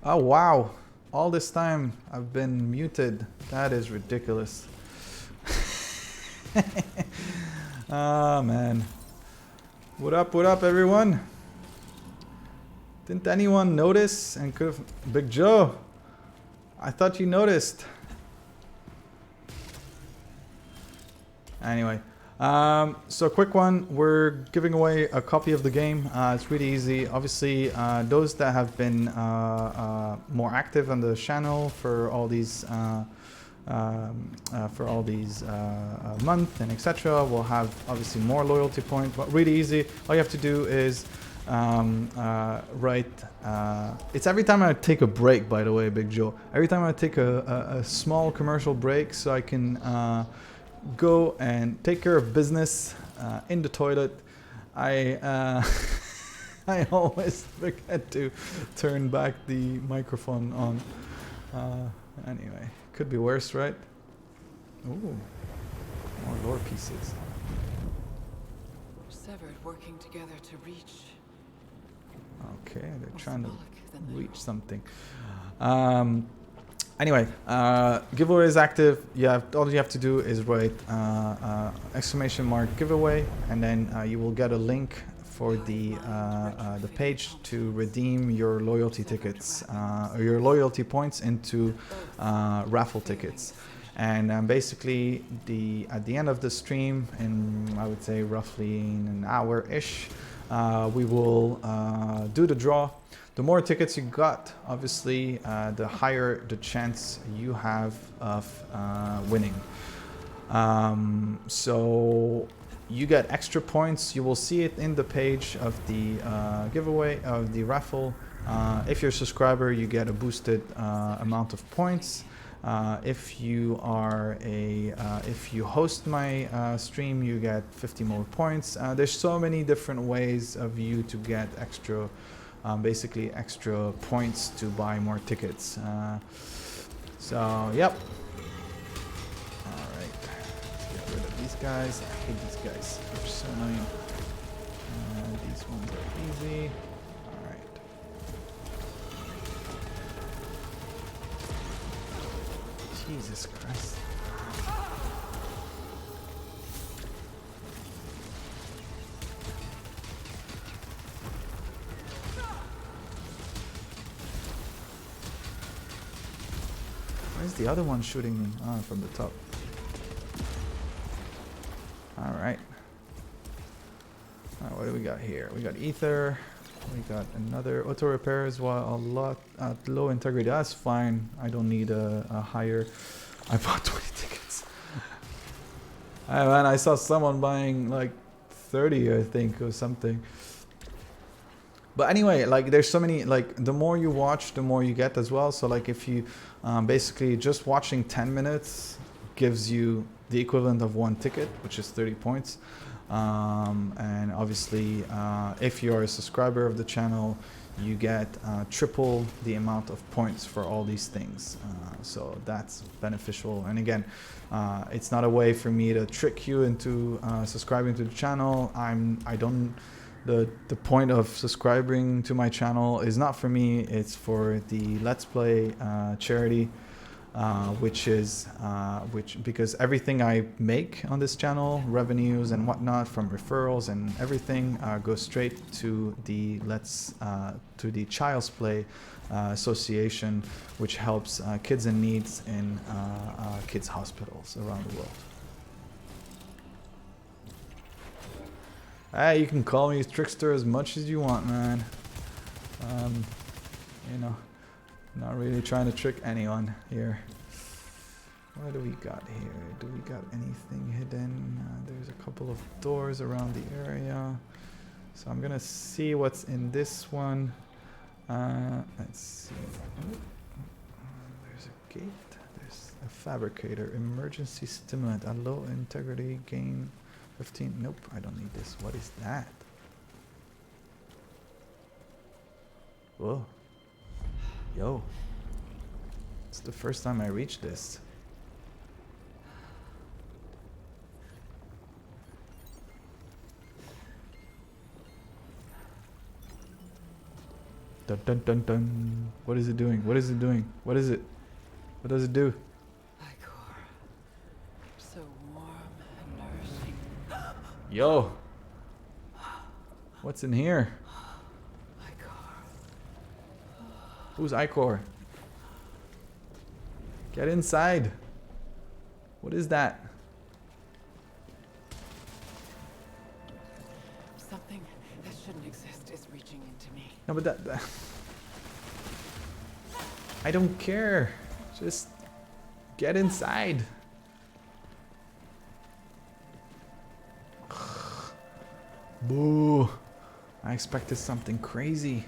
Oh wow! All this time I've been muted. That is ridiculous. Ah man. What up everyone? Didn't anyone notice and could have... Big Joe, I thought you noticed. Anyway, so quick one, we're giving away a copy of the game. It's really easy. Obviously, those that have been more active on the channel for all these month and etc. will have obviously more loyalty points, but really easy. All you have to do is write. It's every time I take a break, by the way, Big Joe. Every time I take a small commercial break, so I can go and take care of business in the toilet. I I always forget to turn back the microphone on. Anyway, could be worse, right? Ooh, more lore pieces. Severed working together to reach. Okay, they're More trying to symbolic than reach something. Anyway, giveaway is active. All you have to do is write ! giveaway, and then you will get a link for the page to redeem your loyalty tickets or your loyalty points into raffle tickets. And basically, at the end of the stream, in I would say roughly in an hour-ish, we will do the draw. The more tickets you got, obviously, the higher the chance you have of winning. So you get extra points. You will see it in the page of the giveaway of the raffle. If you're a subscriber, you get a boosted amount of points. If you host my stream, you get 50 more points. There's so many different ways of you to get extra. Basically extra points to buy more tickets. So, yep. Alright. Let's get rid of these guys. I hate these guys. They're so annoying. These ones are easy. Alright. Jesus Christ. Where's the other one shooting me? Ah, from the top. Alright. Alright, what do we got here? We got ether. We got another auto repair as well. A lot at low integrity. That's fine. I don't need a higher. I bought 20 tickets. Man, I saw someone buying like 30, I think, or something. But anyway, like there's so many, like the more you watch, the more you get as well. So like if you basically just watching 10 minutes gives you the equivalent of one ticket, which is 30 points. And obviously, if you're a subscriber of the channel, you get triple the amount of points for all these things. So that's beneficial. And again, it's not a way for me to trick you into subscribing to the channel. The point of subscribing to my channel is not for me, it's for the Let's Play charity, because everything I make on this channel, revenues and whatnot from referrals and everything, goes straight to the Child's Play Association, which helps kids in needs in kids' hospitals around the world. Hey, you can call me Trickster as much as you want, man. You know, not really trying to trick anyone here. What do we got here? Do we got anything hidden? There's a couple of doors around the area. So I'm gonna see what's in this one. Let's see. There's a gate. There's a fabricator. Emergency stimulant. A low integrity gain. 15. Nope, I don't need this. What is that? Whoa. Yo. It's the first time I reached this. Dun dun dun dun. What is it doing? What is it doing? What is it? What does it do? Icor. So warm and nourishing. Yo. What's in here? Icor. Who's Icor? Get inside. What is that? Something that shouldn't exist is reaching into me. No, but that I don't care. Just get inside. Boo. I expected something crazy.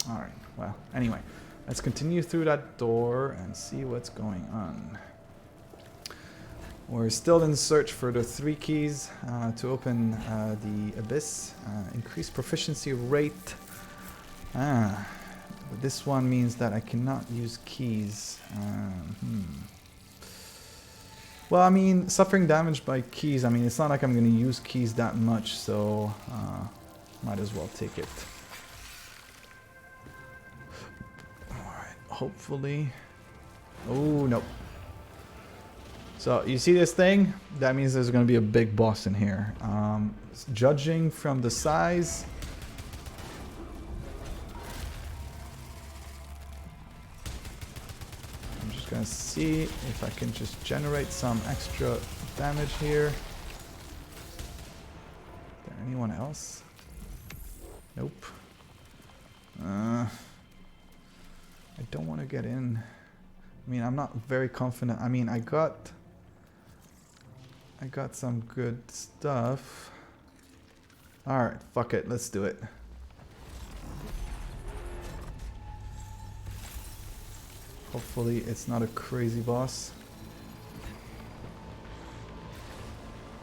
Alright, well, anyway. Let's continue through that door and see what's going on. We're still in search for the 3 keys to open the abyss. Increase proficiency rate. But this one means that I cannot use keys. Well, I mean, suffering damage by keys, I mean, it's not like I'm going to use keys that much, so might as well take it. Alright, hopefully. Oh, no. So, you see this thing? That means there's going to be a big boss in here. Judging from the size... I'm just going to see if I can just generate some extra damage here. Is there anyone else? Nope. I don't want to get in. I mean, I'm not very confident. I mean, I got some good stuff. Alright, fuck it. Let's do it. Hopefully it's not a crazy boss.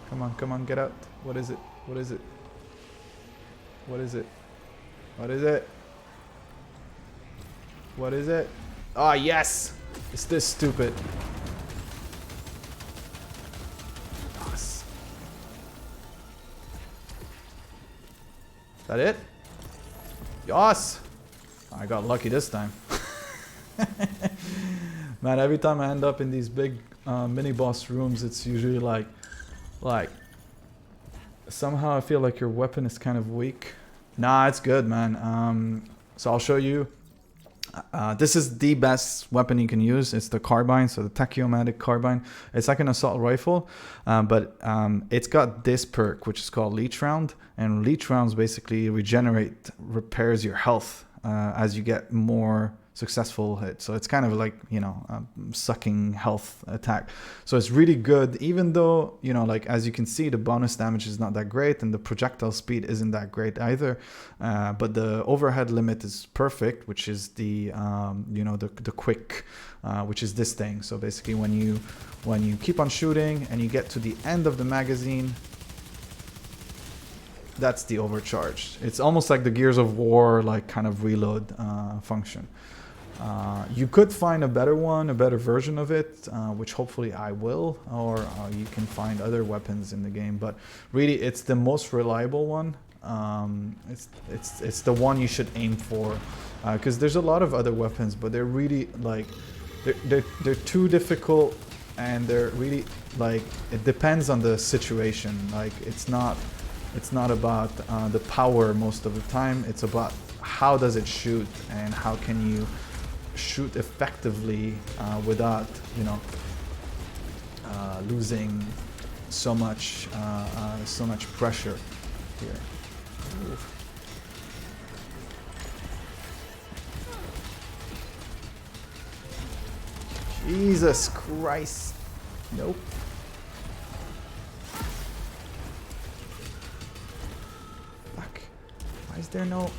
Come on, get out. What is it? What is it? What is it? What is it? What is it? Ah, yes! It's this stupid. Yes. Is that it? Yes! I got lucky this time. Man, every time I end up in these big mini boss rooms, it's usually like somehow I feel like your weapon is kind of weak. Nah, it's good, man. So I'll show you. This is the best weapon you can use. It's the carbine, so the Tachyomatic Carbine. It's like an assault rifle, but it's got this perk, which is called Leech Round. And Leech Rounds basically repairs your health as you get more successful hits. So it's kind of like, you know, sucking health attack. So it's really good, even though, you know, like as you can see, the bonus damage is not that great and the projectile speed isn't that great either. But the overhead limit is perfect, which is the, you know, the quick, which is this thing. So basically when you keep on shooting and you get to the end of the magazine, that's the overcharge. It's almost like the Gears of War, like kind of reload function. You could find a better one, a better version of it, which hopefully I will, or you can find other weapons in the game. But really, it's the most reliable one. It's the one you should aim for, because there's a lot of other weapons, but they're really like they're too difficult, and they're really like it depends on the situation. Like it's not about the power most of the time. It's about how does it shoot and how can you shoot effectively without, you know, losing so much pressure here. Oof. Jesus Christ. Nope. Fuck. Why is there no...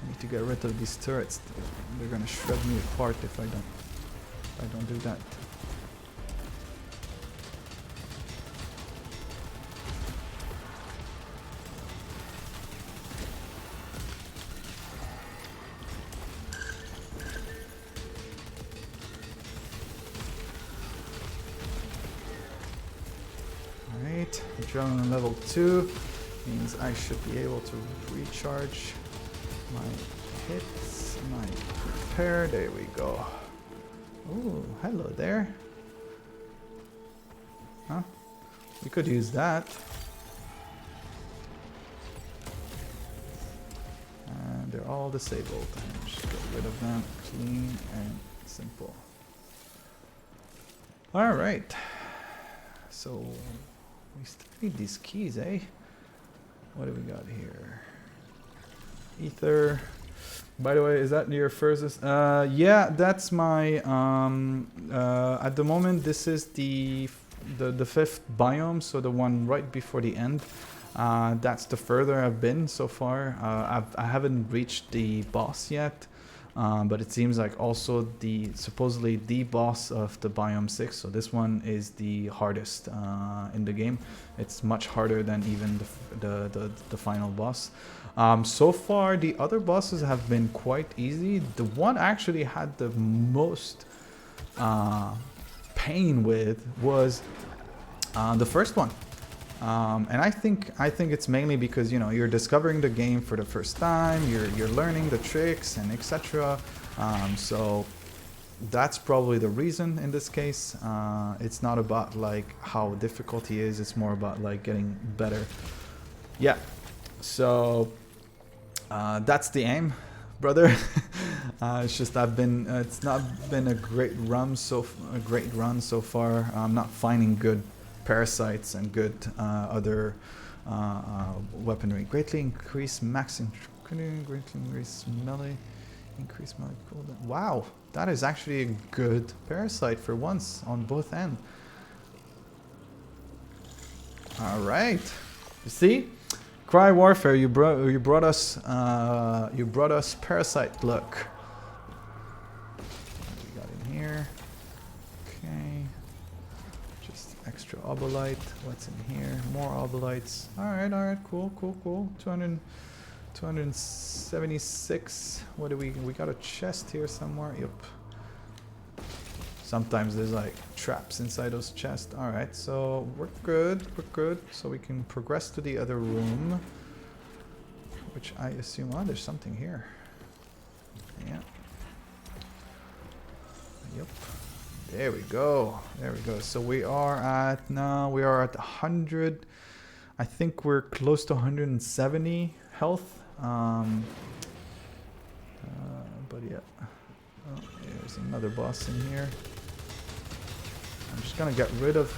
I need to get rid of these turrets. They're gonna shred me apart if I don't do that. Alright, Returnal level 2. means I should be able to recharge my hits, my repair. There we go. Oh, hello there. Huh? We could use that. And they're all disabled. Just get rid of them. Clean and simple. Alright. So, we still need these keys, eh? What do we got here? Ether. By the way, is that your first? Yeah, that's my. At the moment, this is the fifth biome, so the one right before the end. That's the further I've been so far. I haven't reached the boss yet, but it seems like also supposedly the boss of the biome 6. So this one is the hardest in the game. It's much harder than even the final boss. So far, the other bosses have been quite easy. The one I actually had the most pain with was the first one. And I think it's mainly because, you know, you're discovering the game for the first time, you're learning the tricks and etc. So that's probably the reason in this case. It's not about like how difficult he is, it's more about like getting better. Yeah. So that's the aim, brother. It's just it's not been a great run so far. I'm not finding good parasites and good other weaponry. Greatly increase max greatly increase melee, increase melee cooldown. Wow, that is actually a good parasite for once on both ends. All right, you see, Cry Warfare, you brought us parasite luck. What do we got in here? Okay. Extra obolite. What's in here? More obolites. Alright, cool. 276. What do we got a chest here somewhere? Yep. Sometimes there's like traps inside those chests. Alright, so we're good. So we can progress to the other room. Which I assume, oh, there's something here. Yeah. Yep. There we go. So we are at 100. I think we're close to 170 health. But yeah. Oh, there's another boss in here. I'm just gonna get rid of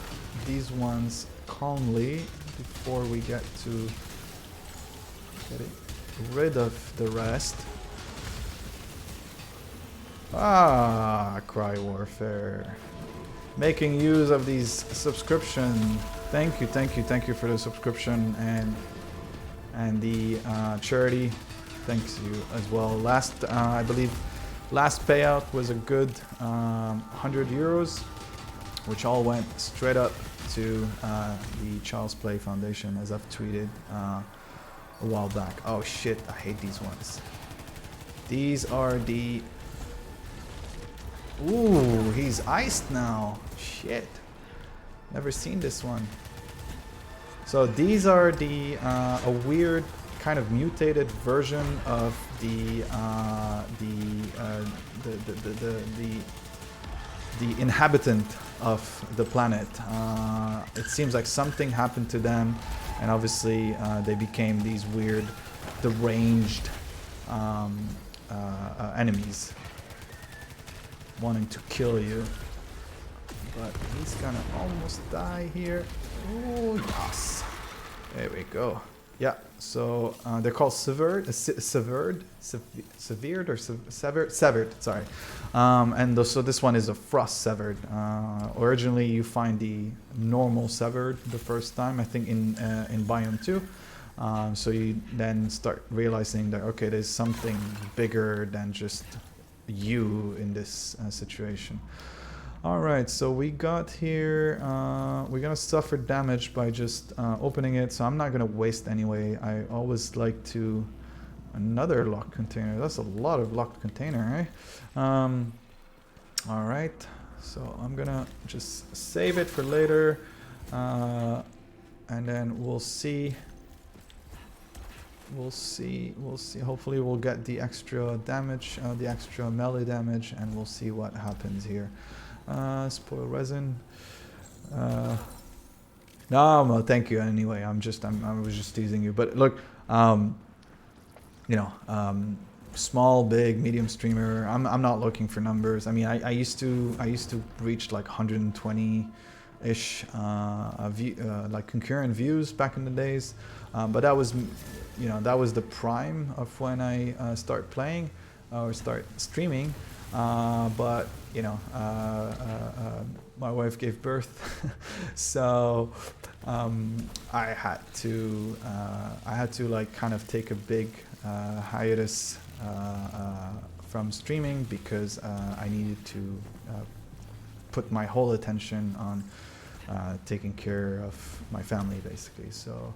these ones calmly before we get to getting rid of the rest. Cry Warfare. Making use of these subscription. Thank you for the subscription and the charity. Thanks you as well. I believe last payout was a good 100 euros, which all went straight up to the Child's Play Foundation, as I've tweeted a while back. Oh shit, I hate these ones. These are the... Ooh, he's iced now. Shit. Never seen this one. So these are a weird kind of mutated version of the inhabitant of the planet. It seems like something happened to them, and obviously they became these weird, deranged enemies, wanting to kill you. But he's gonna almost die here. Oh yes, there we go. Yeah, so they're called severed. Sorry. And so this one is a frost severed. Originally, you find the normal severed the first time, I think in biome 2. So you then start realizing that okay, there's something bigger than just you in this situation. Alright, so we got here, we're gonna suffer damage by just opening it, so I'm not gonna waste anyway. I always like to... Another locked container, that's a lot of locked container, eh? Alright, so I'm gonna just save it for later, and then we'll see we'll see. We'll see. Hopefully, we'll get the extra damage, the extra melee damage, and we'll see what happens here. Spoil resin. No, thank you anyway. I was just teasing you. But look, you know, small, big, medium streamer. I'm not looking for numbers. I mean, I used to reach like 120-ish like concurrent views back in the days, but that was, you know, that was the prime of when I start playing or start streaming. But you know, my wife gave birth, so I had to like kind of take a big hiatus from streaming because I needed to put my whole attention on taking care of my family, basically. So,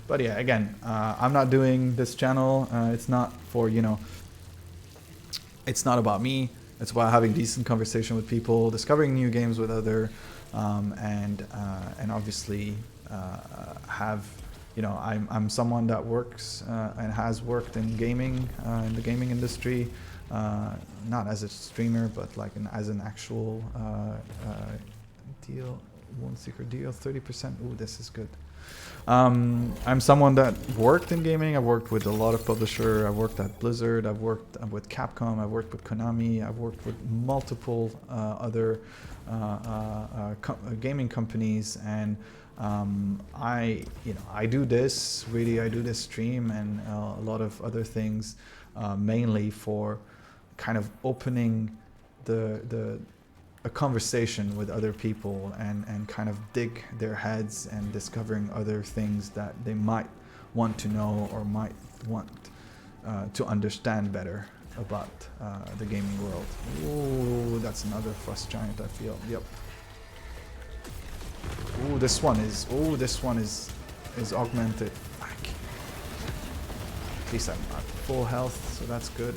but yeah, again, I'm not doing this channel. It's not for, you know, it's not about me. It's about having decent conversation with people, discovering new games with other, and obviously have, you know, I'm someone that works and has worked in gaming, in the gaming industry, not as a streamer, but like as an actual deal, one secret deal, 30%. Ooh, this is good. I'm someone that worked in gaming. I've worked with a lot of publishers. I've worked at Blizzard. I've worked with Capcom. I've worked with Konami. I've worked with multiple other gaming companies, and I do this stream and a lot of other things, mainly for kind of opening a conversation with other people and kind of dig their heads and discovering other things that they might want to know or might want to understand better about the gaming world. Ooh, that's another frost giant, I feel. Yep. Ooh, this one is augmented. At least I'm at full health, so that's good.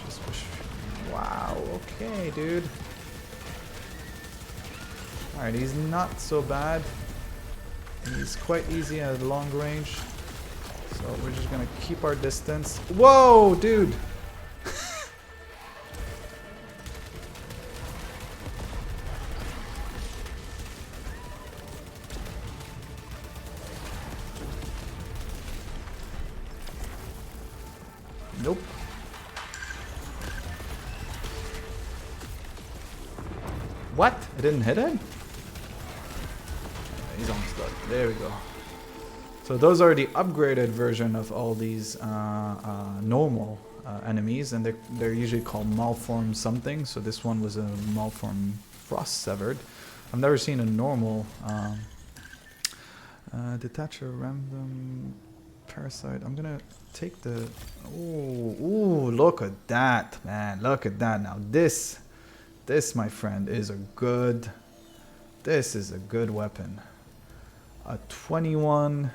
Just wish. Wow, okay, dude. Alright, he's not so bad. He's quite easy at long range. So we're just gonna keep our distance. Whoa, dude! Nope. What? It didn't hit him? He's almost dead. There we go. So those are the upgraded version of all these normal enemies, and they're usually called malformed something. So this one was a malformed frost severed. I've never seen a normal detach a random parasite. I'm gonna take the. Ooh, look at that, man! Look at that. Now this, my friend, is a good. This is a good weapon. A 21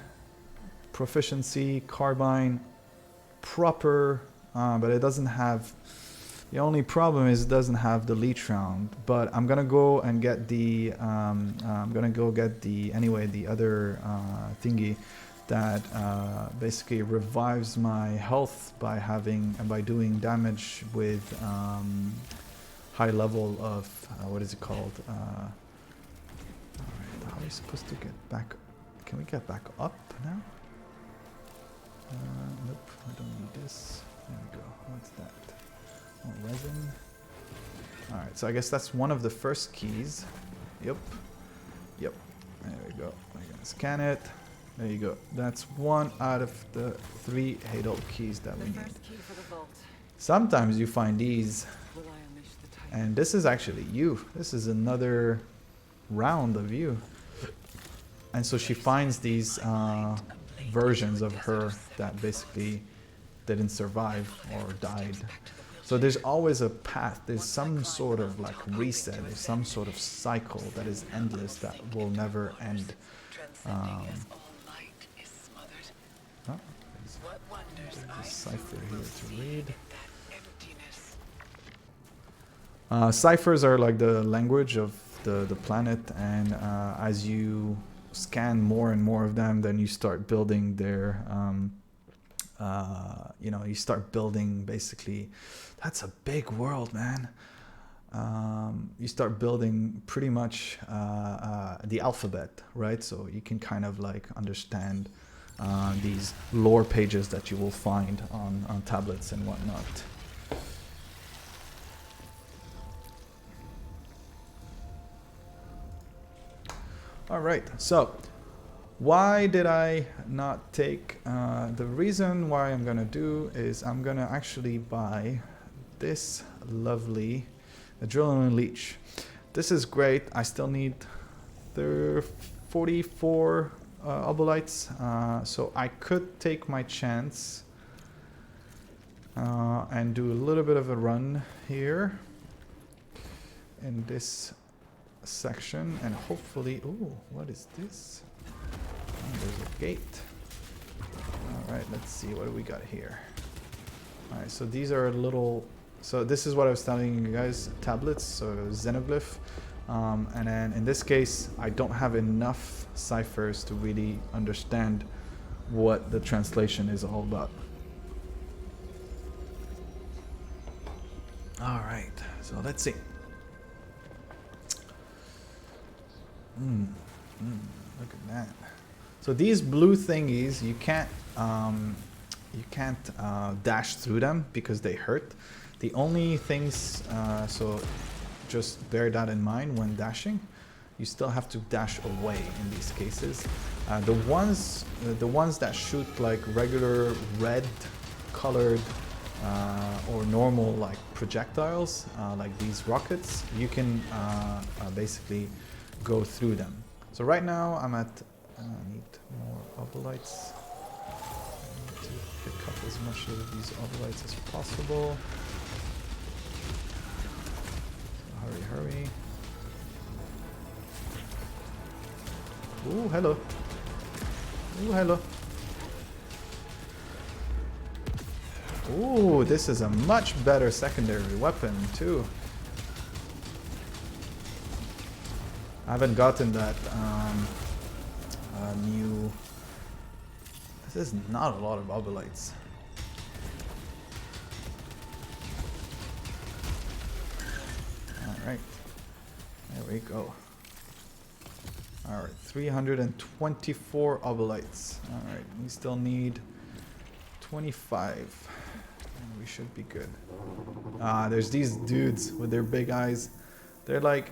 proficiency carbine, proper, but it doesn't have. The only problem is it doesn't have the leech round. But I'm gonna go and get the. The other thingy that basically revives my health by doing damage with high level of what is it called? Alright, how are we supposed to get back? Can we get back up now? Nope, I don't need this. There we go. What's that? Oh, resin. Alright, so I guess that's one of the first keys. Yep. There we go. I'm gonna scan it. There you go. That's one out of the 3 Hadol keys that we need. Sometimes you find these, and this is actually you. This is another round of you. And so she finds these versions of her that basically didn't survive or died. So there's always a path. There's some sort of like reset. There's some sort of cycle that is endless that will never end. There's a cipher here to read. Ciphers are like the language of the planet, and as you scan more and more of them, then you start building their, you start building basically. That's a big world, man. You start building pretty much the alphabet, right? So you can kind of like understand these lore pages that you will find on tablets and whatnot. All right, so why did I not take, the reason why I'm gonna do is I'm gonna actually buy this lovely Adrenaline Leech. This is great. I still need 44 obolites, so I could take my chance and do a little bit of a run here in this section, and hopefully, ooh, what is this? Oh, there's a gate. All right, let's see, what do we got here? All right, so these are little, so this is what I was telling you guys, tablets, so xenoglyph, and then in this case, I don't have enough ciphers to really understand what the translation is all about. All right, so let's see. Look at that. So these blue thingies, you can't dash through them because they hurt. The only things, so just bear that in mind when dashing. You still have to dash away in these cases. The ones that shoot like regular red colored or normal like projectiles, like these rockets, you can basically go through them. So right now I'm at, I need more obolites. I need to pick up as much of these obolites as possible. So hurry. Ooh, hello. Ooh, hello. Ooh, this is a much better secondary weapon too. I haven't gotten that new. This is not a lot of obolites. All right, there we go. All right, 324 obolites. All right, we still need 25. And we should be good. There's these dudes with their big eyes. They're like,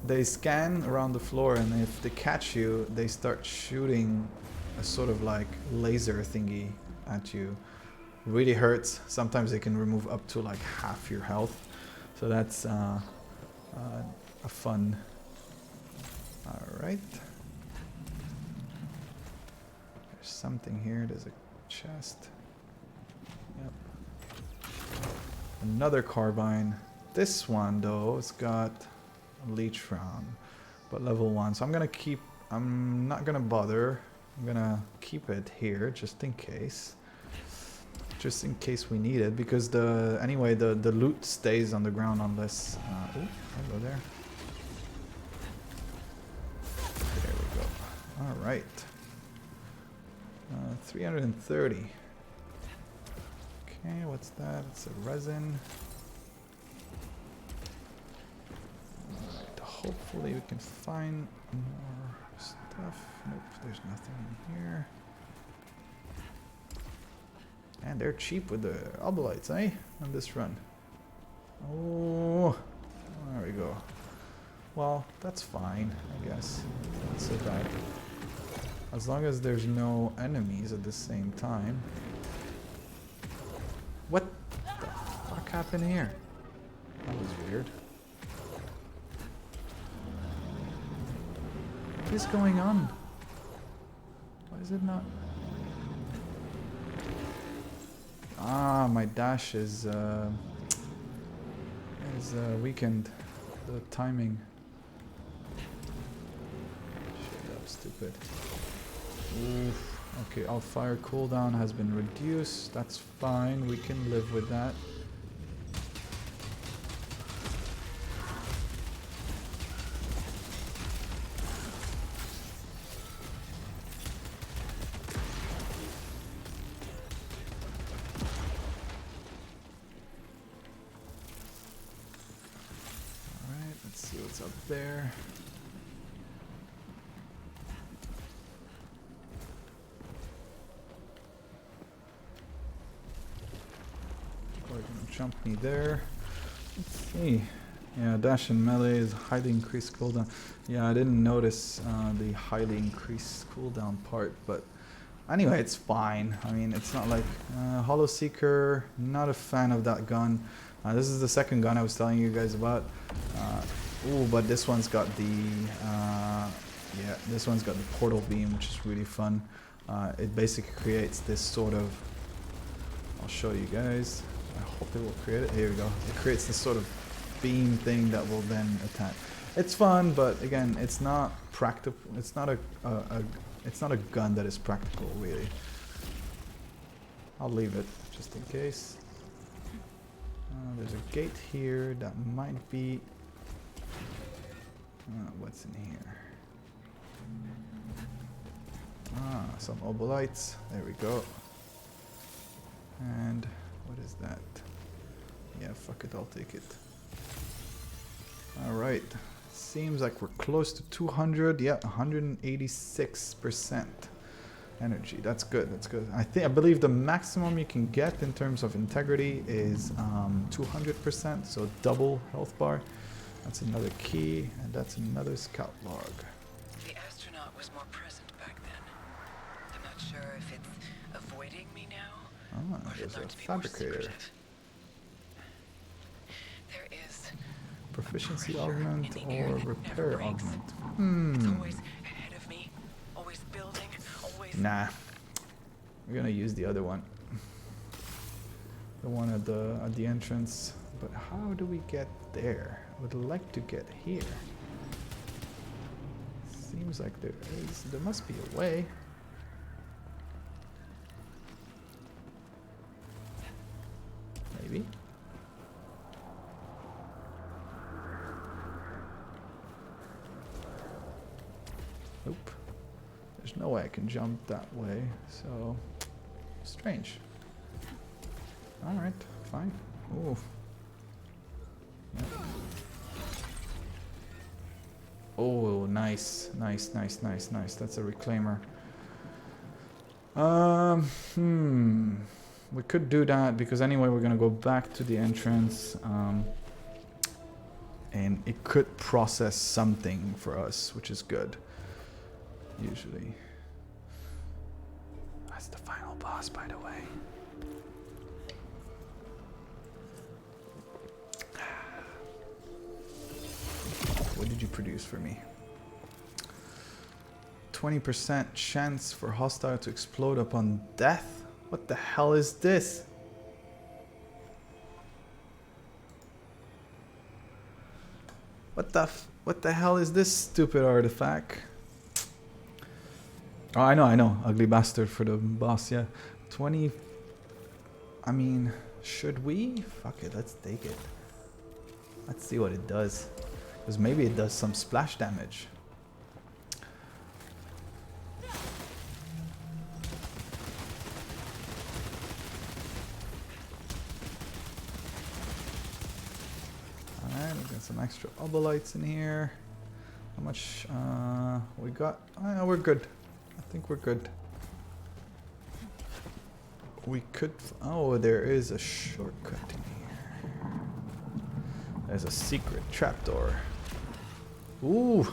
they scan around the floor, and if they catch you, they start shooting a sort of like laser thingy at you. Really hurts. Sometimes they can remove up to like half your health. So that's a fun. All right. There's something here. There's a chest. Yep. Another carbine. This one though, it's got a leech round, but level 1. So I'm not gonna bother. I'm gonna keep it here just in case. Just in case we need it, because anyway the loot stays on the ground unless oh, hello there. There we go. All right. 330. Okay, what's that? It's a resin. Alright, hopefully we can find more stuff. Nope, there's nothing in here. And they're cheap with the obolites, eh? On this run. Oh, there we go. Well, that's fine, I guess. Not so bad. As long as there's no enemies at the same time. What the fuck happened here? That was weird. What is going on? Why is it not? Ah, my dash is weakened. The timing. Shut up, stupid. Oof. Okay, our fire cooldown has been reduced. That's fine. We can live with that. Let's see what's up there. Gonna jump me there. Let's see. Yeah, dash and melee is highly increased cooldown. Yeah, I didn't notice the highly increased cooldown part, but anyway, it's fine. I mean, it's not like Hollow Seeker. Not a fan of that gun. This is the second gun I was telling you guys about. Ooh, but this one's got the yeah, this one's got the portal beam, which is really fun. It basically creates this sort of. I'll show you guys. I hope it will create it. Here we go. It creates this sort of beam thing that will then attack. It's fun, but again, it's not practical. It's not it's not a gun that is practical, really. I'll leave it just in case. There's a gate here that might be. What's in here? Some obolites. There we go. And what is that? Yeah, fuck it, I'll take it. Alright. Seems like we're close to 200. Yeah, 186% energy. That's good, that's good. I believe the maximum you can get in terms of integrity is 200%, so double health bar. That's another key, and that's another scout log. The astronaut was more present back then. I'm not sure if it's avoiding me now, or if There's it a learned to be fabricator. more secretive. There is Proficiency pressure augment in the air or that never repair breaks. augment. It's always ahead of me, always building, always. Nah. We're gonna use the other one. The one at the entrance. But how do we get there? I would like to get here. Seems like there must be a way. Maybe. Nope. There's no way I can jump that way, so strange. Alright, fine. Ooh. Yep. Oh, nice. Nice, nice, nice, nice. That's a reclaimer. We could do that because anyway we're gonna go back to the entrance. And it could process something for us, which is good. Usually. That's the final boss, by the way. What did you produce for me? 20% chance for hostile to explode upon death? What the hell is this? What the hell is this stupid artifact? Oh, I know. Ugly bastard for the boss, yeah. 20... I mean, should we? Fuck it, let's take it. Let's see what it does. Because maybe it does some splash damage. Alright, we got some extra obolites in here. How much we got? Oh, we're good. I think we're good. We could... Oh, there is a shortcut in here. There's a secret trapdoor. Ooh.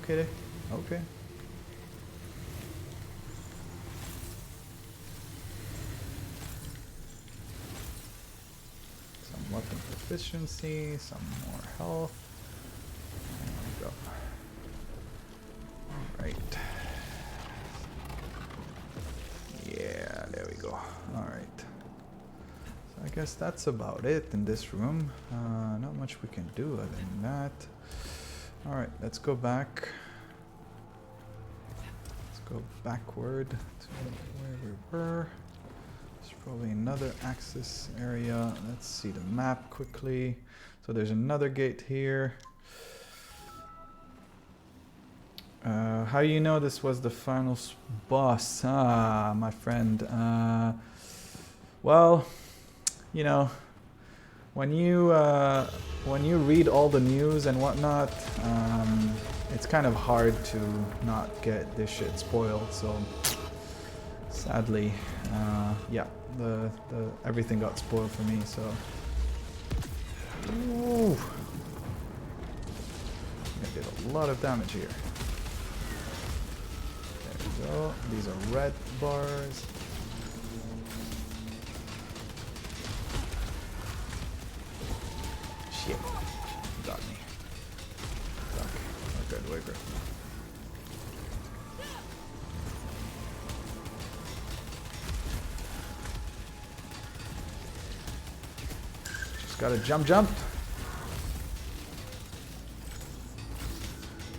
Okay. Okay. Some weapon proficiency, some more health. There we go. Alright. Yeah, there we go. Alright. So I guess that's about it in this room. Not much we can do other than that. Alright, let's go back. Let's go backward to where we were. There's probably another access area. Let's see the map quickly. So there's another gate here. How you know this was the final boss? My friend. Well, you know, when you read all the news and whatnot, it's kind of hard to not get this shit spoiled. So sadly, yeah, the everything got spoiled for me. So. Ooh. I did a lot of damage here. There we go. These are red bars. Shit. Got me. Fuck. We're good, we're good. Just gotta jump.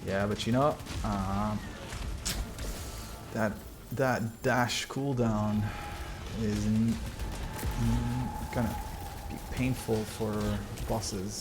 Yeah, but you know, that dash cooldown is gonna be painful for bosses.